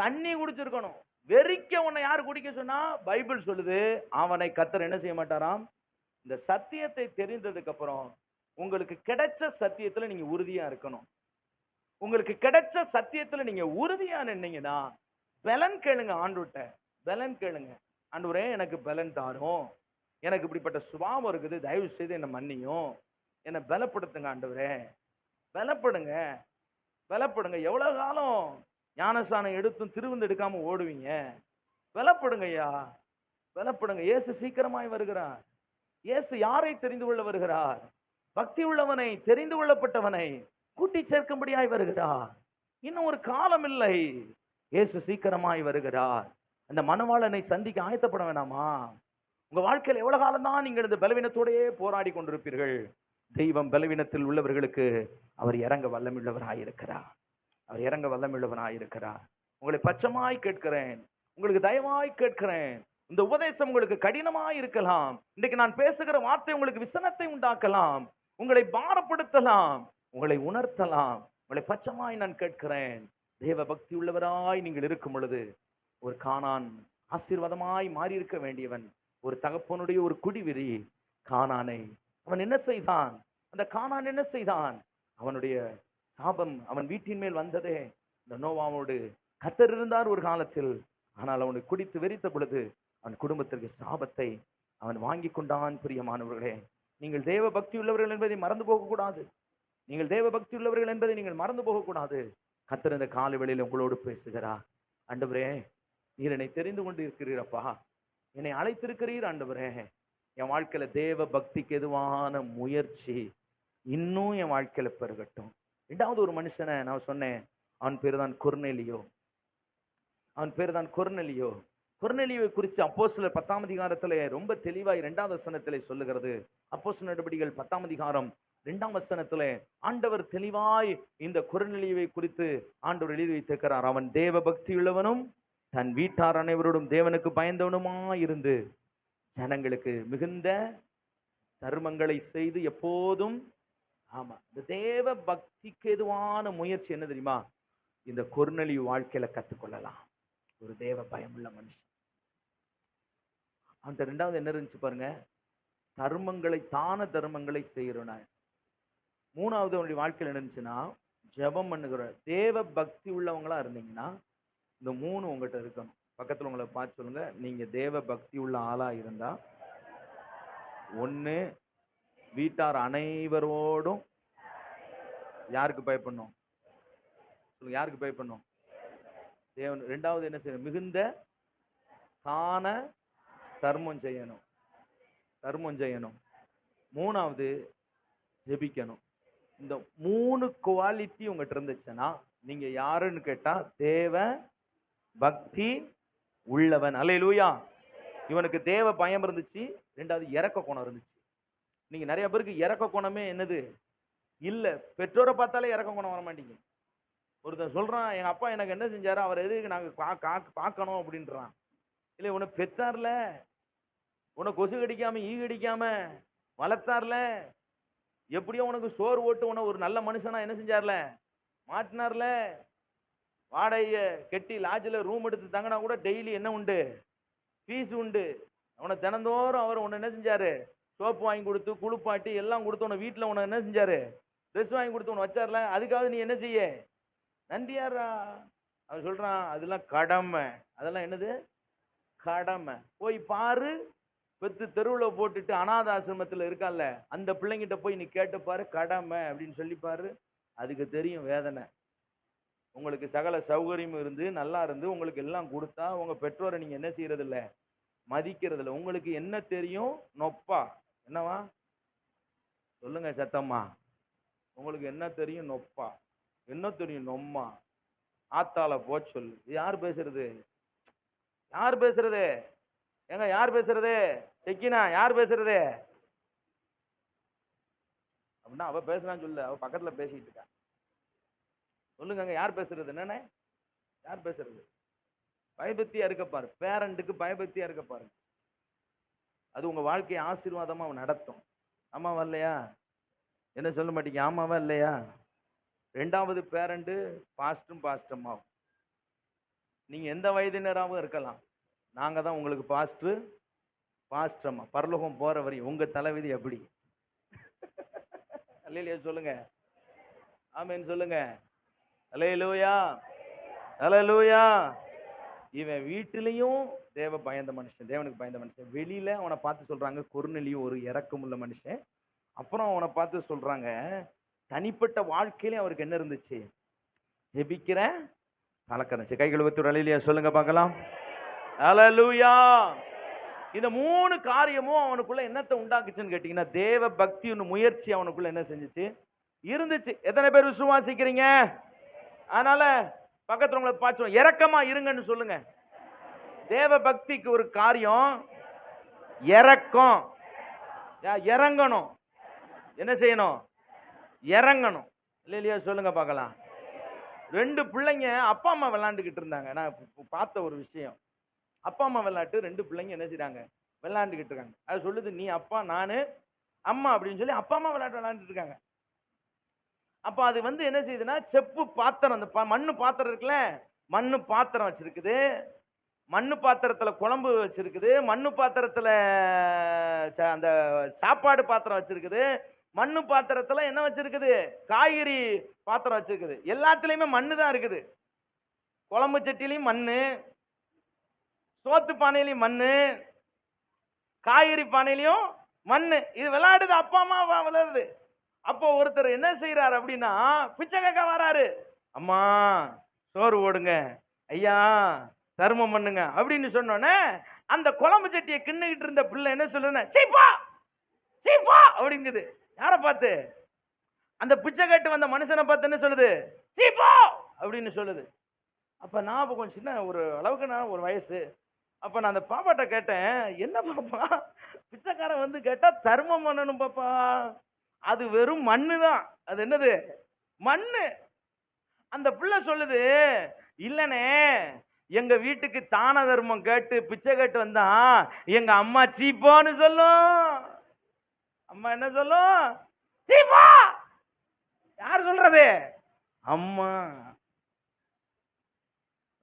தண்ணி குடிச்சிருக்கணும். வெறிக்க உன்னை யார் குடிக்க சொன்னா? பைபிள் சொல்லுது, அவனை கர்த்தர் என்ன செய்ய மாட்டாராம்? இந்த சத்தியத்தை தெரிந்ததுக்கு அப்புறம் உங்களுக்கு கிடைச்ச சத்தியத்துல நீங்க உறுதியா இருக்கணும். உங்களுக்கு கிடைச்ச சத்தியத்துல நீங்க உறுதியா நின்னீங்கன்னா, பலன் கேளுங்க ஆண்டவர்ட்ட. பலன் கேளுங்க. ஆண்டவரே, எனக்கு பலன் தாரும். எனக்கு இப்படிப்பட்ட சுபாவம் இருக்குது, தயவு செய்து என்ன மன்னியும். என்னை பலப்படுத்துங்க ஆண்டவரே. பலப்படுங்க, பலப்படுங்க. எவ்வளவு காலம் ஞானஸ்நானம் எடுத்தும் திருவிந்து எடுக்காம ஓடுவீங்க? பலப்படுங்க ஐயா, பலப்படுங்க. இயேசு சீக்கிரமாய் வருகிறார். இயேசு யாரை தெரிந்து கொள்ள வருகிறார்? பக்தி உள்ளவனை, தெரிந்து கொள்ளப்பட்டவனை கூட்டி சேர்க்கும்படியாய் வருகிறார். இன்னும் ஒரு காலம் இல்லை, இயேசு சீக்கிரமாய் வருகிறார். அந்த மணவாளனை சந்திக்க ஆயத்தப்பட வேண்டாமா? உங்க வாழ்க்கையில் எவ்வளவு காலம் தான் நீங்கள் இந்த பலவீனத்தோடையே போராடி கொண்டிருப்பீர்கள்? தெய்வம் பலவீனத்தில் உள்ளவர்களுக்கு அவர் இறங்க வல்லமுள்ளவராயிருக்கிறார். அவர் இறங்க வல்லமுள்ளவராயிருக்கிறார். உங்களை பச்சமாய் கேட்கிறேன், உங்களுக்கு தயவாய் கேட்கிறேன். இந்த உபதேசம் உங்களுக்கு கடினமாய் இருக்கலாம். இன்றைக்கு நான் பேசுகிற வார்த்தை உங்களுக்கு விசனத்தை உண்டாக்கலாம், உங்களை பாரப்படுத்தலாம், உங்களை உணர்த்தலாம். உங்களை பச்சமாய் நான் கேட்கிறேன். தேவ பக்தி உள்ளவராய் நீங்கள் இருக்கும் பொழுது ஒரு கானான் ஆசீர்வாதமாய் மாறி இருக்க வேண்டியவன், ஒரு தகப்பனுடைய ஒரு குடிவிரி கானானை அவன் என்ன செய்தான்? அந்த கானான் என்ன செய்தான்? அவனுடைய சாபம் அவன் வீட்டின் மேல் வந்ததே இந்த நோவாவோடு. கர்த்தர் இருந்தார் ஒரு காலத்தில், ஆனால் அவனை குடித்து வெறித்த பொழுது அவன் குடும்பத்திற்கு சாபத்தை அவன் வாங்கி கொண்டான். பிரியமானவர்களே, நீங்கள் தேவ பக்தி உள்ளவர்கள் என்பதை மறந்து போகக்கூடாது. நீங்கள் தேவ பக்தி உள்ளவர்கள் என்பதை நீங்கள் மறந்து போகக்கூடாது. கர்த்தர் இந்த காலை வேளையில் உங்களோடு பேசுகிறார். ஆண்டவரே, நீர் என்னை தெரிந்து கொண்டு இருக்கிறீரப்பா, என்னை அழைத்திருக்கிறீர். ஆண்டவரே, என் வாழ்க்கையில தேவ பக்திக்கு எதுவான முயற்சி இன்னும் என் வாழ்க்கையில பெருகட்டும். ரெண்டாவது ஒரு மனுஷனை நான் சொன்னேன், அவன் பேர் தான் கொர்நேலியோ. அவன் பேர் தான் கொர்நேலியோ. கொர்நேலியோவை குறித்து அப்போஸ்தலர் 10ஆம் அதிகாரத்திலே ரொம்ப தெளிவாய் 2வது வசனத்திலே சொல்லுகிறது. அப்போஸ்தலர் நடபடிகள் 10ஆம் அதிகாரம் 2ஆம் வசனத்திலே ஆண்டவர் தெளிவாய் இந்த கொர்நேலியோவை குறித்து ஆண்டவர் எழுதி வைத்திருக்கிறார். அவன் தேவ பக்தி உள்ளவனும் தன் வீட்டார் அனைவரோடும் தேவனுக்கு பயந்தவனுமாயிருந்து ஜனங்களுக்கு மிகுந்த தர்மங்களை செய்து எப்போதும், ஆமா, இந்த தேவ பக்திக்கு எதுவான முயற்சி என்ன தெரியுமா? இந்த கொர்நேலியோ வாழ்க்கையில கத்துக்கொள்ளலாம். ஒரு தேவ பயமுள்ள மனுஷன். அந்த ரெண்டாவது என்ன இருந்துச்சு பாருங்க, தர்மங்களை, தான தர்மங்களை செய்யறோம். மூணாவது அவனுடைய வாழ்க்கையில் என்ன இருந்துச்சுன்னா, ஜெபம் பண்ணுகிற தேவ பக்தி உள்ளவங்களா இருந்தீங்கன்னா இந்த 3 உங்ககிட்ட இருக்கணும். பக்கத்துல உங்களை பார்த்து சொல்லுங்க, நீங்க தேவ பக்தி உள்ள ஆளா இருந்தா, 1, வீட்டார் அனைவரோடும் யாருக்கு பயப்படணும்? சொல்லுங்க, யாருக்கு பயப்படணும்? தேவன். 2வது என்ன செய்யணும்? மிகுந்த தான தர்மம் செய்யணும், தர்மம் செய்யணும். 3வது ஜெபிக்கணும். இந்த 3 குவாலிட்டி உங்ககிட்ட இருந்துச்சுன்னா நீங்க யாருன்னு கேட்டா தேவ பக்தி உள்ளவன். அல்லேலூயா. இவனுக்கு தேவ பயம் இருந்துச்சு, 2வது இரக்க குணம் இருந்துச்சு. நீங்க நிறைய பேருக்கு இரக்க குணமே என்னது இல்ல. பெற்றோரை பார்த்தாலே இரக்க குணம் வர மாட்டேங்குது. ஒருத்தன் சொல்றான், எங்க அப்பா எனக்கு என்ன செஞ்சாரு, அவர் எதுக்கு நாங்க பார்க்கணும் அப்படின்றான். இல்லை, உன்னை பெத்தார்ல, உன்னை கொசு கடிக்காம ஈ கடிக்காம வளர்த்தார்ல, எப்படியோ உனக்கு சோறு ஓட்டு உன ஒரு நல்ல மனுஷனா என்ன செஞ்சார்ல, மாட்டினார்ல. வாடகையை கெட்டி லாட்ஜில் ரூம் எடுத்து தங்கினா கூட டெய்லி என்ன உண்டு? ஃபீஸ் உண்டு. அவனை தினந்தோறும் அவர் உன்னை என்ன செஞ்சாரு? சோப்பு வாங்கி கொடுத்து குளிப்பாட்டி எல்லாம் கொடுத்து உன்னை வீட்டில் உன்னை என்ன செஞ்சாரு? ட்ரெஸ் வாங்கி கொடுத்து உன்னை வச்சார்ல. அதுக்காக நீ என்ன செய்ய? நன்றியாரா? அவன் சொல்றான், அதெல்லாம் கடமை. அதெல்லாம் என்னது? கடமை. போய் பாரு, பெத்து தெருவில் போட்டுட்டு அநாத ஆசிரமத்தில் இருக்கான்ல, அந்த பிள்ளைங்கிட்ட போய் நீ கேட்டு பாரு, கடமை அப்படின்னு சொல்லி பாரு. அதுக்கு தெரியும் வேதனை. உங்களுக்கு சகல சௌகரியமும் இருந்து நல்லா இருந்து உங்களுக்கு எல்லாம் கொடுத்தா உங்க பெற்றோரை நீங்க என்ன செய்யறது இல்லை? மதிக்கிறது இல்லை. உங்களுக்கு என்ன தெரியும்? நொப்பா. என்னவா சொல்லுங்க சத்தம்மா. உங்களுக்கு என்ன தெரியும்? நொப்பா. என்ன தெரியும்? நொம்மா. ஆத்தால போச்சு சொல்லு. யார் பேசுறது? யார் பேசுறது? ஏங்க யார் பேசுறது? செக்கினா யார் பேசுறது அப்படின்னா அவ பேசுறான்னு சொல்லு. அவ பக்கத்துல பேசிட்டு இருக்கா. சொல்லுங்க, யார் பேசுறது? என்னன்னு யார் பேசுறது? பயபக்தியா இருக்க பாரு. பேரண்ட்டுக்கு பயபக்தியா இருக்க பாரு. அது உங்க வாழ்க்கையை ஆசீர்வாதமா நடத்தும். ஆமாவா இல்லையா? என்ன சொல்ல மாட்டீங்க? ஆமாவா இல்லையா? 2வது பேரண்ட் பாஸ்டும் பாஸ்டமாவும். நீங்க எந்த வயதினராகவும் இருக்கலாம். நாங்க தான் உங்களுக்கு பாஸ்டர்மா பரலோகம் போற வரை உங்க தலைவிதி எப்படி? அல்லேலூயா சொல்லுங்க, ஆமென் சொல்லுங்க. அல்லேலூயா, அல்லேலூயா. இவன் வீட்டிலையும் பயந்த மனுஷன், தேவனுக்கு பயந்த மனுஷன். வெளியில அவனை பார்த்து சொல்றாங்க கொர்நேலியு ஒரு இரக்கமுள்ள மனுஷன். அப்புறம் அவனை பார்த்து சொல்றாங்க தனிப்பட்ட வாழ்க்கையில அவருக்கு என்ன இருந்துச்சு? ஜெபிக்கிற பழக்கம் இருந்துச்சு. கைகள் வைத்து அல்லேலூயா சொல்லுங்க பார்க்கலாம். அல்லேலூயா. இந்த 3 காரியமும் அவனுக்குள்ள என்னத்தை உண்டாக்குச்சுன்னு கேட்டீங்கன்னா, தேவ பக்தி முயற்சி அவனுக்குள்ள என்ன செஞ்சுச்சு? இருந்துச்சு. எத்தனை பேர் விசுவாசிக்கிறீங்க? அதனால பக்கத்துல உங்களை பார்த்து இரக்கமா இருங்கன்னு சொல்லுங்க. தேவ பக்திக்கு ஒரு காரியம் இரக்கம். இறங்கணும். என்ன செய்யணும்? இறங்கணும். இல்லையா சொல்லுங்க பார்க்கலாம். 2 பிள்ளைங்க அப்பா அம்மா விளையாண்டுக்கிட்டு இருந்தாங்க. நான் பார்த்த ஒரு விஷயம். அப்பா அம்மா விளையாட்டு 2 பிள்ளைங்க என்ன செய்றாங்க? விளையாண்டுக்கிட்டு இருக்காங்க. அது சொல்லுது நீ அப்பா நானு அம்மா அப்படின்னு சொல்லி அப்பா அம்மா விளையாண்டுட்டு இருக்காங்க. அப்ப அது என்ன செய்யுதுன்னா, செப்பு பாத்திரம், அந்த மண்ணு பாத்திரம் இருக்குல்ல, மண்ணு பாத்திரம் வச்சிருக்குது. மண்ணு பாத்திரத்துல குழம்பு வச்சிருக்குது. மண்ணு பாத்திரத்துல அந்த சாப்பாடு பாத்திரம் வச்சிருக்குது. மண்ணு பாத்திரத்துல என்ன வச்சிருக்குது? காய்கறி பாத்திரம் வச்சிருக்குது. எல்லாத்துலயுமே மண்ணு தான் இருக்குது. குழம்பு சட்டிலையும் மண்ணு, சோத்து பானையிலையும் மண்ணு, காய்கறி பானையிலையும் மண்ணு. இது விளையாடுது, அப்பா அம்மா விளையாடுது. அப்போ ஒருத்தர் என்ன செய்யறாரு அப்படின்னா, பிச்சை கேட்க வராரு. அம்மா சோறு ஓடுங்க, ஐயா தர்மம் பண்ணுங்க அப்படின்னு சொன்னோன்னே, அந்த குழம்பு சட்டியை கிண்ணிக்கிட்டு இருந்த பிள்ளை என்ன சொல்லுதுன்னா, சீப்பா சீப்பா அப்படிங்குது. யாரை பார்த்து? அந்த பிச்சை கேட்டு வந்த மனுஷனை பார்த்து என்ன சொல்லுது? சீப்பா அப்படின்னு சொல்லுது. அப்ப நான் அப்ப கொஞ்சம் சின்ன ஒரு அளவுக்கு, நான் ஒரு வயசு. அப்ப நான் அந்த பாப்பாட்ட கேட்டேன், என்ன பாப்பா பிச்சைக்காரன் கேட்டா தர்மம் பண்ணணும் பாப்பா, அது வெறும் மண்ணு தான். அது என்னது? மண்ணு. அந்த பிள்ளை சொல்லுது, இல்லனே எங்க வீட்டுக்கு தான தர்மம் கேட்டு பிச்சை கேட்டு வந்தா எங்க அம்மா சீப்போன்னு சொல்லும். அம்மா என்ன சொல்லும்? சீப்பா. யார் சொல்றது? அம்மா.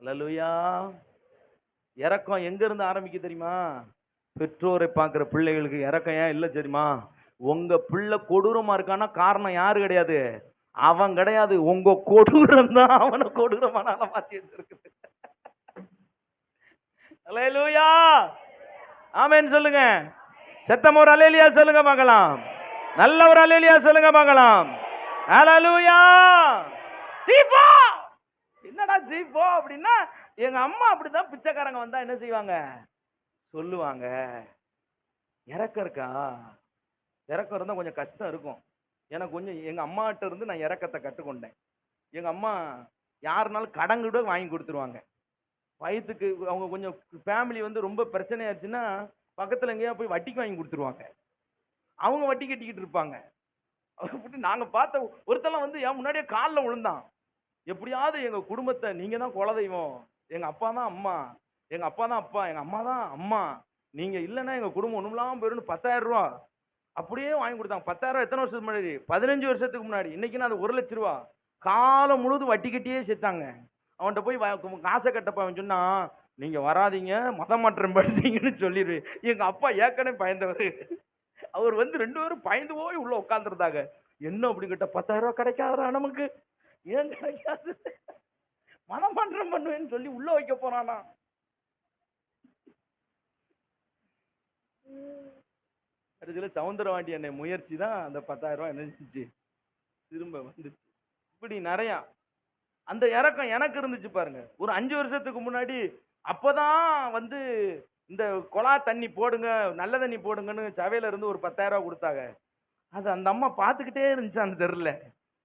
அல்லேலூயா. இரக்கம் எங்க இருந்து ஆரம்பிக்க தெரியுமா? பெற்றோரை பார்க்கிற பிள்ளைகளுக்கு இரக்கம் ஏன் இல்லை தெரியுமா? உங்க பிள்ளை கொடூரமா இருக்கான்னா காரணம் யாரு கிடையாது, அவன் கிடையாது. உங்க கொடூரம் தான் அவனை கொடூரமான மாத்தி வச்சிருக்குது. அல்லேலூயா, ஆமென் சொல்லுங்க. சத்தம் ஒரு அல்லேலூயா சொல்லுங்க பார்க்கலாம். நல்ல ஒரு அல்லேலூயா சொல்லுங்க பார்க்கலாம். அல்லேலூயா. சீப்போ. என்னடா சீப்போ அப்படின்னா, எங்க அம்மா அப்படிதான் பிச்சைக்காரங்க வந்தா என்ன செய்வாங்க சொல்லுவாங்க. இறக்கம் இருக்கா? இறக்கம் இருந்தால் கொஞ்சம் கஷ்டம் இருக்கும். எனக்கு கொஞ்சம் எங்கள் அம்மாட்ட இருந்து நான் இறக்கத்தை கற்றுக்கொண்டேன். எங்கள் அம்மா யாருனாலும் கடன் கூட வாங்கி கொடுத்துருவாங்க. வயிற்றுக்கு அவங்க கொஞ்சம் ஃபேமிலி ரொம்ப பிரச்சனையாச்சுன்னா பக்கத்தில் எங்கேயா போய் வட்டிக்கு வாங்கி கொடுத்துருவாங்க. அவங்க வட்டி கட்டிக்கிட்டு இருப்பாங்க. அப்படி நாங்கள் பார்த்த ஒருத்தெல்லாம் என் முன்னாடியே காலில் விழுந்தான். எப்படியாவது எங்கள் குடும்பத்தை நீங்கள் தான் குலதெய்வம், எங்கள் அப்பா தான் அம்மா, எங்கள் அப்பா தான் அப்பா, எங்கள் அம்மா தான் அம்மா, நீங்கள் இல்லைன்னா எங்கள் குடும்பம் ஒன்றும் இல்லாமல் போயிடும்னு 10,000 ரூபா அப்படியே வாங்கி கொடுத்தாங்க. 10,000 எத்தனை வருஷத்துக்கு முன்னாடி? 15 வருஷத்துக்கு முன்னாடி. இன்னைக்குன்னா அது 1,00,000 ரூபா. காலம் முழுவதும் வட்டி கட்டியே சேர்த்தாங்க. அவன்கிட்ட போய் காசை கட்டப்ப அவன் சொன்னா, நீங்க வராதிங்க, மதம் மாற்றம் பண்ணுறீங்கன்னு சொல்லிடு. எங்க அப்பா ஏற்கனவே பயந்தவர். அவர் 2 பேரும் பயந்து போய் உள்ள உட்காந்துருந்தாங்க. என்ன அப்படி கிட்ட 10,000 ரூபா கிடைக்காதா நமக்கு? ஏன் கிடைக்காது? மதம் மாற்றம் பண்ணுவேன்னு சொல்லி உள்ள வைக்க போறானா? அதுல சவுந்தரவாண்டி அன்னை முயற்சி தான் அந்த 10,000 ரூபாய் என்ன செஞ்சு திரும்ப வந்துச்சு. இப்படி நிறையா அந்த இறக்கம் எனக்கு இருந்துச்சு பாருங்க. ஒரு 5 வருஷத்துக்கு முன்னாடி அப்பதான் இந்த குழா தண்ணி போடுங்க, நல்ல தண்ணி போடுங்கன்னு சவையில இருந்து ஒரு 10,000 ரூபாய் கொடுத்தாங்க. அது அந்த அம்மா பார்த்துக்கிட்டே இருந்துச்சு. அந்த தெருல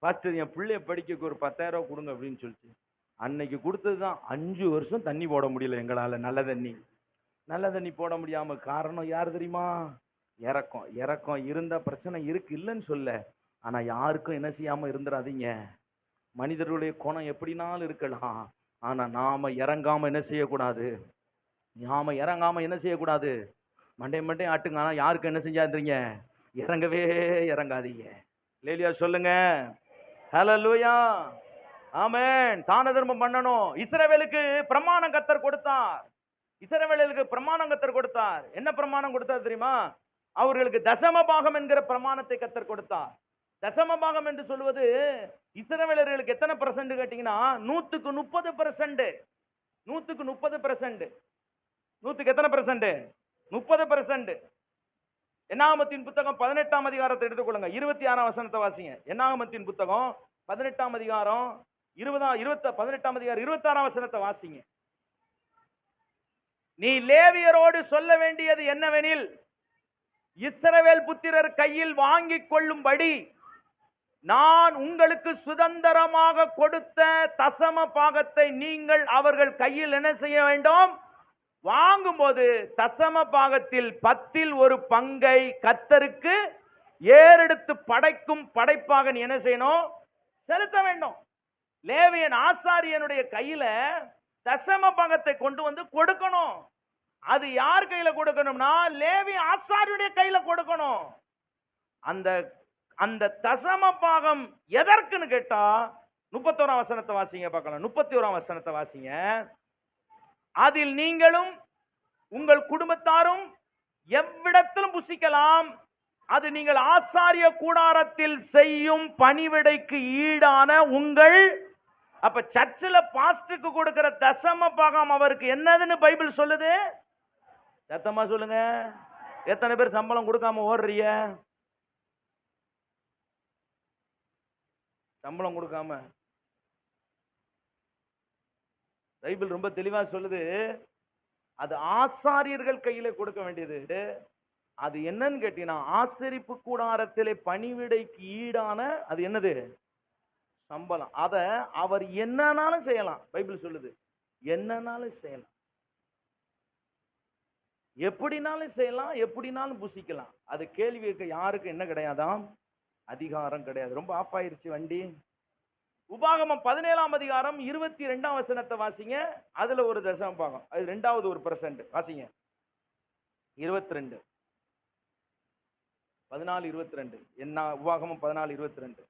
பாஸ்டர் என் பிள்ளைய படிக்க ஒரு 10,000 ரூபாய் கொடுங்க அப்படின்னு சொல்லிச்சு. அன்னைக்கு கொடுத்ததுதான் 5 வருஷம் தண்ணி போட முடியல எங்களால. நல்ல தண்ணி போட முடியாம காரணம் யார் தெரியுமா? இறக்கம். இறக்கம் இருந்தா பிரச்சனை இருக்கு இல்லைன்னு சொல்ல, ஆனா யாருக்கும் என்ன செய்யாம இருந்துடாதீங்க. மனிதர்களுடைய குணம் எப்படினாலும் இருக்கலாம், ஆனா நாம இறங்காம என்ன செய்யக்கூடாது? என்ன செய்யக்கூடாது? மண்டே ஆட்டுங்க. ஆனா யாருக்கும் என்ன செஞ்சாதீங்க? இறங்கவே இறங்காதீங்க. லேலியா சொல்லுங்க. ஹல்லேலூயா. ஆமென். தான தர்மம் பண்ணணும். இஸ்ரவேலுக்கு பிரமாணம் கர்த்தர் கொடுத்தார். இஸ்ரவேலுக்கு பிரமாணம் கர்த்தர் கொடுத்தார். என்ன பிரமாணம் கொடுத்தார் தெரியுமா? அவர்களுக்கு தசம பாகம் என்கிற பிரமாணத்தை கர்த்தர் கொடுத்தார். தசம பாகம் என்று சொல்வது இஸ்ரவேலர்களுக்கு எத்தனை % கேட்டீங்கன்னா 100க்கு 30%. 100க்கு 30%. 100க்கு எத்தனை %? 30%. என்னாகமத்தின் புத்தகம் 18ஆம் அதிகாரத்தை எடுத்துக்கொள்ளுங்க. 26ஆம் வசனத்தை வாசிங்க. என்னாகமத்தின் புத்தகம் 18ஆம் அதிகாரம் 18ஆம் அதிகாரம் 26ஆம் வசனத்தை வாசிங்க. நீ லேவியரோடு சொல்ல வேண்டியது என்னவெனில், இஸ்ரவேல் புத்திரர் கையில் வாங்கிக் கொள்ளும்படி நான் உங்களுக்கு சுதந்திரமாக கொடுத்த தசம பாகத்தை நீங்கள் அவர்கள் கையில் என்ன செய்ய வேண்டும்? வாங்கும்போது தசம பாகத்தில் 10ல் ஒரு பங்கை கர்த்தருக்கு ஏறெடுத்து படைக்கும் படைப்பாக நீ என்ன செய்யணும்? செலுத்த வேண்டும். லேவியன் ஆசாரியனுடைய கையில தசம பாகத்தை கொண்டு வந்து கொடுக்கணும். அது யார் கையில கொடுக்கணும்னா லேவி ஆசாரியனுடைய கையில கொடுக்கணும். அந்த அந்த தசம பாகம் எதற்குன்னு கேட்டா 31ஆம் வசனத்தை வாசிங்க பார்க்கலாம். 31ஆம் வசனத்தை வாசிங்க. அதில் நீங்களும் உங்கள் குடும்பத்தாரும் எவ்விடத்திலும் புசிக்கலாம். அது நீங்கள் ஆசாரிய கூடாரத்தில் செய்யும் பணிவிடைக்கு ஈடான உங்கள். அப்ப சர்ச்சில் பாஸ்டருக்கு கொடுக்கிற தசம பாகம் அவருக்கு என்னதுன்னு பைபிள் சொல்லுது. சத்தமா சொல்லுங்க. எத்தனை பேர் சம்பளம் கொடுக்காம ஓடுறீங்க? சம்பளம் கொடுக்காம. பைபிள் ரொம்ப தெளிவா சொல்லுது, அது ஆசாரியர்கள் கையில கொடுக்க வேண்டியது. அது என்னன்னு கேட்டீங்கன்னா ஆசரிப்பு கூடாரத்திலே பணிவிடைக்கு ஈடான அது என்னது? சம்பளம். அத அவர் என்னன்னாலும் செய்யலாம். பைபிள் சொல்லுது என்னன்னாலும் செய்யலாம், எப்படினாலும் செய்யலாம், எப்படினாலும் புசிக்கலாம். அது கேள்வி கேட்க யாருக்கு என்ன கிடையாதாம்? அதிகாரம் கிடையாது. ரொம்ப ஆஃப் ஆயிருச்சு வண்டி. உபாகமம் 17ஆம் அதிகாரம் 22ஆம் வசனத்தை வாசிங்க. அதுல ஒரு தசம பாகம், அது 2வது ஒரு % வாசிங்க. 22 14 22. என்ன? உபாகமம் 14 22.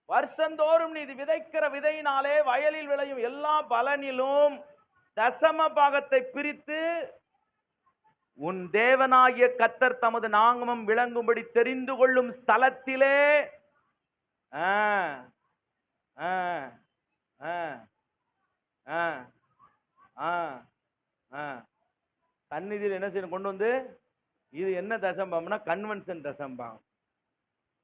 வருஷந்தோறும் நீ விதைக்கிற விதையினாலே வயலில் விளையும் எல்லா பலனிலும் தசம பாகத்தை பிரித்து உன் தேவனாகிய கர்த்தர் தமது நாமம் விளங்கும்படி தெரிந்து கொள்ளும் ஸ்தலத்திலே சந்நிதியில் என்ன செய்யணும்? கொண்டு வந்து. இது என்ன தசம்பாகம்னா கன்வென்ஷன் தசம்பாகம்.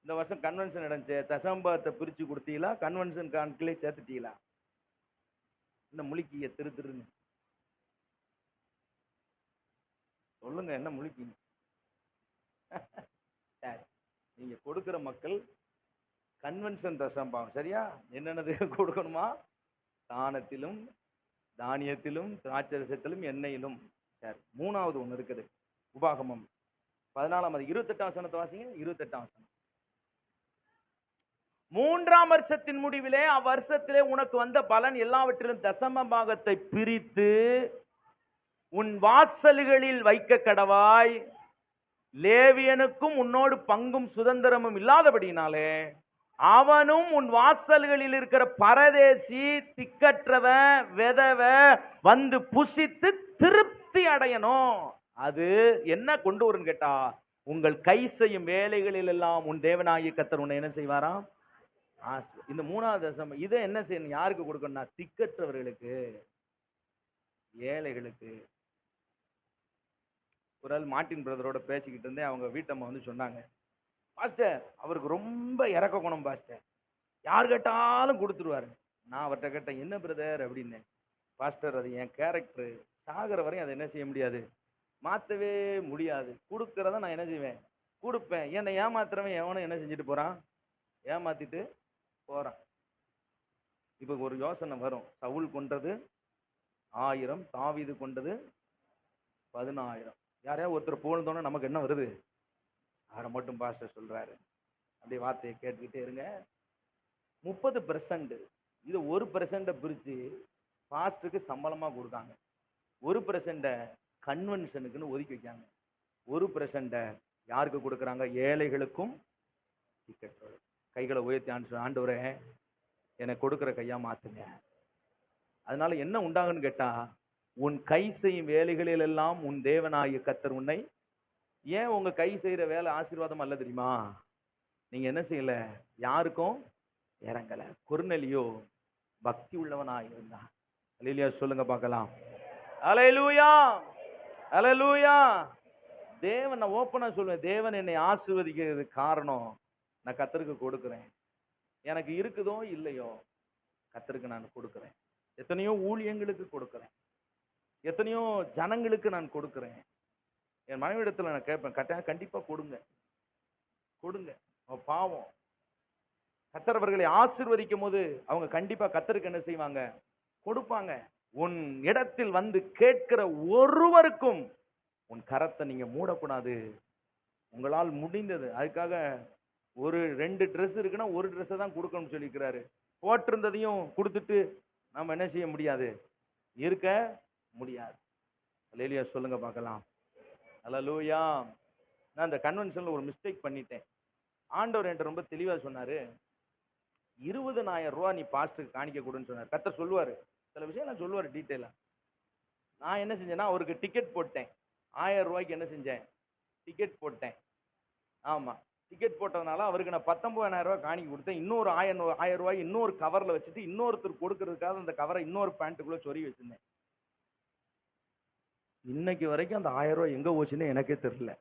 இந்த வருஷம் கன்வென்ஷன் நடந்துச்சு. தசம்பாகத்தை பிரிச்சு கொடுத்தீங்களா? கன்வென்ஷன் கணக்கிலே சேர்த்துட்டீங்களா? இந்த முழிக்கிய திருன்னு சொல்லுங்க. என்ன முழிக்கீங்க? நீங்க கொடுக்கிற மக்கள் கன்வென்ஷன் தசம்பாகம். சரியா? என்னென்னது கொடுக்கணுமா? தானத்திலும் தானியத்திலும் திராட்சரசத்திலும் எண்ணெயிலும். சரி, 3வது ஒன்று இருக்குது. உபாகமம் 14ஆம் 28ஆம் வசனத்தை வாசிங்க. 28ஆம் வசனம். 3ஆம் வருஷத்தின் முடிவிலே அவ்வருஷத்திலே உனக்கு வந்த பலன் எல்லாவற்றிலும் தசம பாகத்தை பிரித்து உன் வாசல்களில் வைக்க கடவாய். லேவியனுக்கும் உன்னோடு பங்கும் சுதந்திரமும் இல்லாதபடினாலே அவனும் உன் வாசல்களில் இருக்கிற பரதேசி திக்கற்றவன் வெதவ வந்து புசித்து திருப்தி அடையணும். அது என்ன கொண்டு வரும்னு கேட்டா, உங்கள் கை செய்யும் வேலைகளில் எல்லாம் உன் தேவனாகிய கர்த்தர் உன்னை என்ன செய்வாராம்? இந்த 3வது தசமம் இதை என்ன செய்யணும்? யாருக்கு கொடுக்கணும்னா திக்கற்றவர்களுக்கு, ஏழைகளுக்கு. ஒரு ஆள் மார்ட்டின் பிரதரோட பேசிக்கிட்டு இருந்தேன். அவங்க வீட்டம்மா வந்து சொன்னாங்க, பாஸ்டர் அவருக்கு ரொம்ப இறக்க குணம் பாஸ்டர், யார் கேட்டாலும் கொடுத்துருவாரு. நான் அவர்கிட்ட கேட்டேன், என்ன பிரதர் அப்படின்னு. பாஸ்டர் அது என் கேரக்டர், சாகிற வரையும் அதை என்ன செய்ய முடியாது, மாற்றவே முடியாது. கொடுக்கறத நான் என்ன செய்வேன்? கொடுப்பேன். என்னை ஏமாத்துறவன் எவனும் என்ன செஞ்சுட்டு போகிறான்? ஏமாத்திட்டு போகிறான். இப்போ ஒரு யோசனை வரும், சவுல் கொண்டது 1000, தாவீது கொண்டது 10000. யாரையா ஒருத்தர் போனதோன்னு நமக்கு என்ன வருது? அவரை மட்டும் பாஸ்டர் சொல்றாரு. அப்படி வார்த்தையை கேட்டுக்கிட்டே இருங்க. 30% இது 1% பிரித்து பாஸ்டருக்கு சம்பளமாக கொடுக்காங்க. 1% கன்வென்ஷனுக்குன்னு ஒதுக்கி வைக்காங்க. 1% யாருக்கு கொடுக்குறாங்க? ஏழைகளுக்கும் திக்கற்றவர்களுக்கும். கைகளை உயர்த்தி ஆண்டவரே எனக்கு கொடுக்குற கையா மாத்துங்க. அதனால என்ன உண்டாகுன்னு கேட்டா, உன் கை செய்யும் வேலைகளில் எல்லாம் உன் தேவனாகிய கர்த்தர் உன்னை. ஏன் உங்க கை செய்யற வேலை ஆசீர்வாதம் அல்ல தெரியுமா? நீங்க என்ன செய்யல? யாருக்கும் இறங்கல. கொர்நேலியோ பக்தி உள்ளவனாய் இருந்தான். அல்லேலூயா சொல்லுங்க பார்க்கலாம். அல்லேலூயா, அல்லேலூயா. தேவன், நான் ஓப்பனா சொல்லுவேன், தேவன் என்னை ஆசீர்வதிக்கிறது காரணம் நான் கர்த்தருக்கு கொடுக்கிறேன். எனக்கு இருக்குதோ இல்லையோ கர்த்தருக்கு நான் கொடுக்கிறேன். எத்தனையோ ஊழியங்களுக்கு கொடுக்கிறேன், எத்தனையோ ஜனங்களுக்கு நான் கொடுக்கிறேன். என் மனைவிடத்துல நான் கேட்பேன், கண்டிப்பா கொடுங்க கொடுங்க. பாவம், கர்த்தர் அவர்களை ஆசீர்வதிக்கும் போது அவங்க கண்டிப்பா கர்த்தருக்கு என்ன செய்வாங்க? கொடுப்பாங்க. உன் இடத்தில் வந்து கேட்கிற ஒருவருக்கும் உன் கரத்தை நீங்க மூடக்கூடாது. உங்களால் முடிந்தது. அதுக்காக ஒரு 2 ட்ரெஸ் இருக்குன்னா ஒரு ட்ரெஸ்ஸை தான் கொடுக்கணும்னு சொல்லிக்கிறாரு. போட்டிருந்ததையும் கொடுத்துட்டு நம்ம என்ன செய்ய முடியாது? இருக்க முடியாது. அல்லேலூயா சொல்லுங்க பார்க்கலாம். அல்லேலூயா. நான் இந்த கன்வென்ஷன்ல ஒரு மிஸ்டேக் பண்ணிட்டேன். ஆண்டவர் என்கிட்ட ரொம்ப தெளிவா சொன்னாரு, 20,000 ரூபாய் நீ பாஸ்டருக்கு காணிக்க கொடுன்னு சொன்னார். கர்த்தர் சொல்லுவாரு, சில விஷயம் நான் சொல்லுவாரு டீட்டெயிலா. நான் என்ன செஞ்சேன்னா, அவருக்கு டிக்கெட் போட்டேன். 1000 ரூபாய்க்கு என்ன செஞ்சேன்? டிக்கெட் போட்டேன். ஆமா, டிக்கெட் போட்டதுனால அவருக்கு நான் 19,000 ரூபாய் காணிக்க கொடுத்தேன். இன்னொரு 1000 ரூபாய் இன்னொரு கவர்ல வச்சுட்டு இன்னொருத்தர் கொடுக்கறதுக்காக அந்த கவரை இன்னொரு பேண்ட்டுக்குள்ள சொருகி வச்சிருந்தேன். இன்னைக்கு வரைக்கும் அந்த 1000 ரூபாய் எங்க போச்சுன்னு எனக்கே தெரியல.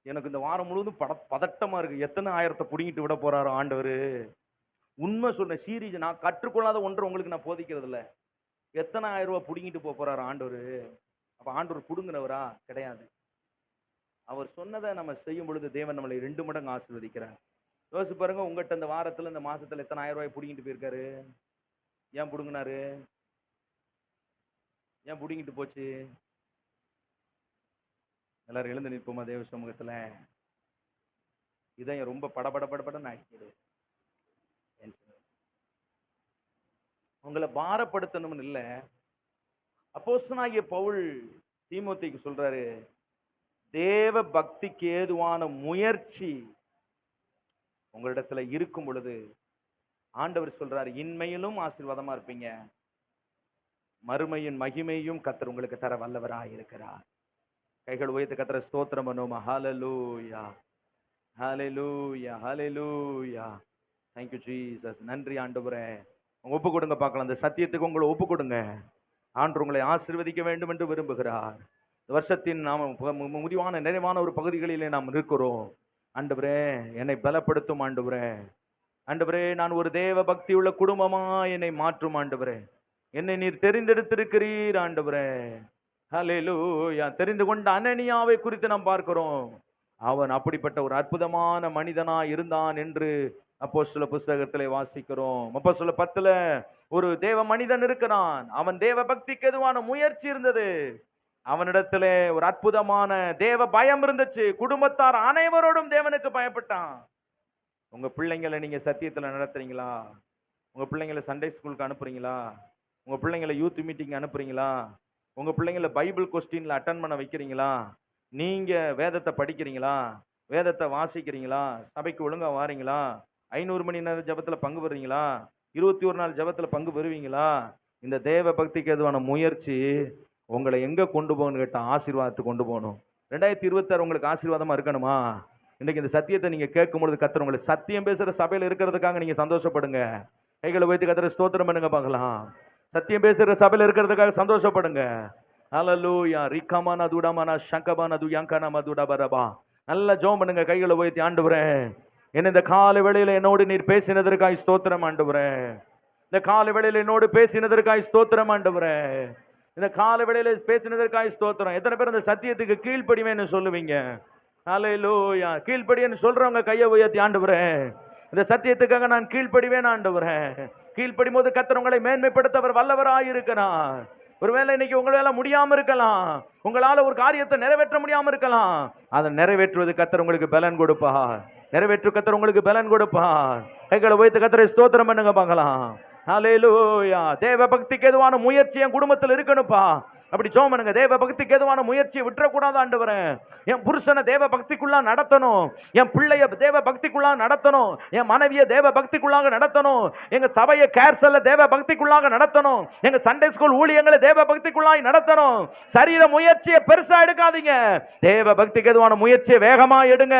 எனக்கு இந்த வாரம் முழுவதும் பதட்டமா இருக்கு. எத்தனை 1000த்தை புடுங்கிட்டு விட போறாரோ ஆண்டவர். உண்மை சொன்ன சீரியஸ், நான் கற்றுக்கொள்ளாத ஒன்று உங்களுக்கு நான் போதிக்கிறது இல்லை. எத்தனை 1000 ரூபாய் புடுங்கிட்டு போறாரு ஆண்டவர். அப்ப ஆண்டவர் புடுங்கினவரா? கிடையாது. அவர் சொன்னதை நம்ம செய்யும் பொழுது தேவன் நம்மளை 2 மடங்கு ஆசீர்வதிக்கிறார். யோசிச்சு பாருங்க, உங்கள்கிட்ட இந்த வாரத்துல இந்த மாசத்துல எத்தனை 1000 ரூபாய் புடுங்கிட்டு போயிருக்காரு? ஏன் புடுங்கினாரு? ஏன் புடுங்கிட்டு போச்சு? எல்லாரும் எழுந்து நிற்போமா தேவ சமூகத்துல? இதான் ரொம்ப படபடன்னு ஆகிடுது. உங்களை பாரப்படுத்தணும்னு இல்லை. அப்போஸ்தலனாகிய பவுல் தீமோத்தேயுக்கு சொல்றாரு, தேவ பக்திக்கு ஏதுவான முயற்சி உங்களிடத்துல இருக்கும் பொழுது ஆண்டவர் சொல்றாரு, இன்மையிலும் ஆசீர்வாதமா இருப்பீங்க, மறுமையின் மகிமையும் கர்த்தர் உங்களுக்கு தர வல்லவராய் இருக்கிறார். கைகள் உயர்த்தி கர்த்தரை ஸ்தோத்திரம் பண்ணுவோமா? ஹல்லேலூயா, ஹல்லேலூயா, ஹல்லேலூயா. Thank you Jesus. நன்றி ஆண்டவரே. ஒப்பு கொடுங்க பார்க்கலாம். அந்த சத்தியத்துக்கு உங்களை ஒப்பு கொடுங்க. ஆண்டவர் உங்களை ஆசீர்வதிக்க வேண்டும் என்று விரும்புகிறார். வருஷத்தின் நாம் முடிவான நிறைவான ஒரு பகுதிகளிலே நாம் இருக்கிறோம். ஆண்டவரே என்னை பலப்படுத்தும் ஆண்டவரே. ஆண்டவரே நான் ஒரு தேவ பக்தி உள்ள குடும்பமா என்னை மாற்றும் ஆண்டவரே. என்னை நீர் தெரிந்தெடுத்திருக்கிறீர் ஆண்டவரே. ஹல்லேலூயா. தெரிந்து கொண்ட அனனியாவை குறித்து நாம் பார்க்கிறோம். அவன் அப்படிப்பட்ட ஒரு அற்புதமான மனிதனா இருந்தான் என்று அப்போஸ்தல புஸ்தகத்திலே வாசிக்கிறோம். அப்போஸ்தல 10ல ஒரு தேவ மனிதன் இருக்கிறான். அவன் தேவ பக்திக்கு எதுவான முயற்சி இருந்தது. அவனிடத்திலே ஒரு அற்புதமான தேவ பயம் இருந்துச்சு. குடும்பத்தார் அனைவரோடும் தேவனுக்கு பயப்பட்டான். உங்க பிள்ளைங்களை நீங்க சத்தியத்துல நடத்துறீங்களா? உங்க பிள்ளைங்களை சண்டே ஸ்கூலுக்கு அனுப்புறீங்களா? உங்க பிள்ளைங்களை யூத் மீட்டிங் அனுப்புறீங்களா? உங்க பிள்ளைங்களை பைபிள் கொஸ்டின்ல அட்டன் பண்ண வைக்கிறீங்களா? நீங்க வேதத்தை படிக்கிறீங்களா? வேதத்தை வாசிக்கிறீங்களா? சபைக்கு ஒழுங்கா வாரீங்களா? 500 மணி நேரம் ஜபத்துல பங்கு பெறுறீங்களா? 21 நாள் ஜபத்துல பங்கு பெறுவீங்களா? இந்த தேவ பக்திக்கு எதுவான முயற்சி உங்களை எங்க கொண்டு போகணும்னு கேட்டா ஆசீர்வாதத்துக்கு கொண்டு போகணும். 2026 உங்களுக்கு ஆசீர்வாதமா இருக்கணுமா? இன்னைக்கு இந்த சத்தியத்தை நீங்க கேட்கும் பொழுது கர்த்தர் உங்களை சத்தியம் பேசுற சபையில இருக்கிறதுக்காக நீங்க சந்தோஷப்படுங்க. கைகளை வைத்து கர்த்தரை ஸ்தோத்திரம் பண்ணுங்க பார்க்கலாம். சத்தியம் பேசுற சபையில இருக்கிறதுக்காக சந்தோஷப்படுங்க. ஹல்லேலூயா. ரிகமானா துடமானா ஷங்கபானா துயங்கனா மதுடபரபா. நல்ல ஜெபம் பண்ணுங்க. கைகளை உயர்த்தி ஆண்டவரே என்ன இந்த காலை வேளையில என்னோடு நீர் பேசினதற்காய் ஸ்தோத்திரம் ஆண்டவரே. இந்த காலை வேளையில என்னோடு பேசினதற்காய் ஸ்தோத்திரம் ஆண்டவரே. இந்த காலை வேளையில பேசினதற்காய் ஸ்தோத்திரம். எத்தனை பேர் இந்த சத்தியத்துக்கு கீழ்ப்படிவேன்னு சொல்லுவீங்க? ஹல்லேலூயா. கீழ்ப்படின்னு சொல்றவங்க கையை உயர்த்தி ஆண்டவரே இந்த சத்தியத்துக்காக நான் கீழ்ப்படிவேன் ஆண்டவரே. கீழ்ப்படியும் போது கர்த்தர் உங்களை மேன்மைப்படுத்த அவர் வல்லவராய் இருக்கிறார். ஒருவேளை இன்னைக்கு உங்களால முடியாம இருக்கலாம், உங்களால ஒரு காரியத்தை நிறைவேற்ற முடியாம இருக்கலாம். அதை நிறைவேற்றுவது கர்த்தர் உங்களுக்கு பலன் கொடுப்பார். நிறைவேற்று கர்த்தர் உங்களுக்கு பலன் கொடுப்பார். கைகளை வைத்து கர்த்தரை ஸ்தோத்திரம் பண்ணுங்க பார்க்கலாம். ஹல்லேலூயா. தேவ பக்திக்கு எதுவான முயற்சி என் குடும்பத்தில் இருக்கணும்ப்பா. அப்படி ஜெபம் பண்ணுங்க. தேவ பக்திக்கு ஏதுவான முயற்சியை விட்டுறக்கூடாது ஆண்டவரே. என் புருஷனை தேவ பக்திக்குள்ளா நடத்தணும், என் பிள்ளைய தேவ பக்திக்குள்ளா நடத்தணும், என் மனைவியை தேவ பக்திக்குள்ளாக நடத்தணும், எங்க சபையை கேர்சல்ல தேவ பக்திக்குள்ளாக நடத்தணும், எங்க சண்டே ஸ்கூல் ஊழியங்களை தேவ பக்திக்குள்ளாய் நடத்தணும். சரீர முயற்சியை பெருசா எடுக்காதீங்க, தேவ பக்திக்கு ஏதுவான முயற்சியை வேகமா எடுங்க.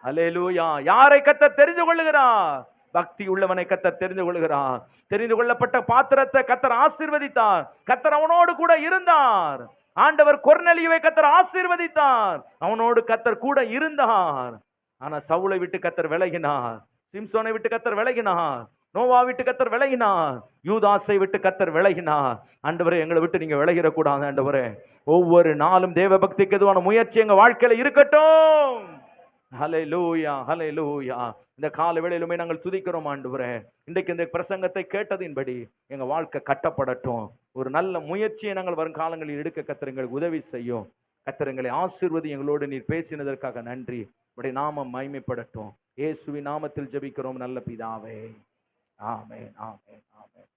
அல்லேலூயா. யாரை கர்த்தர் தெரிந்து கொள்ளுகிறார்? பக்தி உள்ளவனை கர்த்தர் தெரிந்து கொள்கிறார். தெரிந்து கொள்ளப்பட்ட பாத்திரத்தை கர்த்தர் ஆசீர்வதித்தார். கர்த்தர் அவனோடு கூட இருந்தார். ஆண்டவர் கொர்நேலியுவை கர்த்தர் ஆசீர்வதித்தார். அவனோடு கர்த்தர் கூட இருந்தார். ஆனா சவுலை விட்டு கர்த்தர் விலகினார், சிம்சோனை விட்டு கர்த்தர் விலகினார், நோவா விட்டு கர்த்தர் விலகினார், யூதாசை விட்டு கர்த்தர் விலகினார். ஆண்டவரே, எங்களை விட்டு நீங்க விலகிடக்கூடாது ஆண்டவரே. ஒவ்வொரு நாளும் தேவ பக்திக்கு எதுவான முயற்சி எங்க வாழ்க்கையில இருக்கட்டும். ஹல்லேலூயா, ஹல்லேலூயா. இந்த கால வேளையிலுமே நாங்கள் துதிக்கிறோம் ஆண்டவரே. இன்றைக்கு இந்த பிரசங்கத்தை கேட்டதின்படி எங்க வாழ்க்கை கட்டப்படட்டும். ஒரு நல்ல முயற்சியை நாங்கள் வரும் காலங்களில் எடுக்க கர்த்தர் எங்களுக்கு உதவி செய்யும். கர்த்தர் எங்களை ஆசீர்வதி. எங்களோடு நீர் பேசினதற்காக நன்றி. உம்முடைய நாமம் மகிமைப்படட்டும். இயேசுவின் நாமத்தில் ஜெபிக்கிறோம் நல்ல பிதாவே. ஆமென், ஆமென், ஆமென்.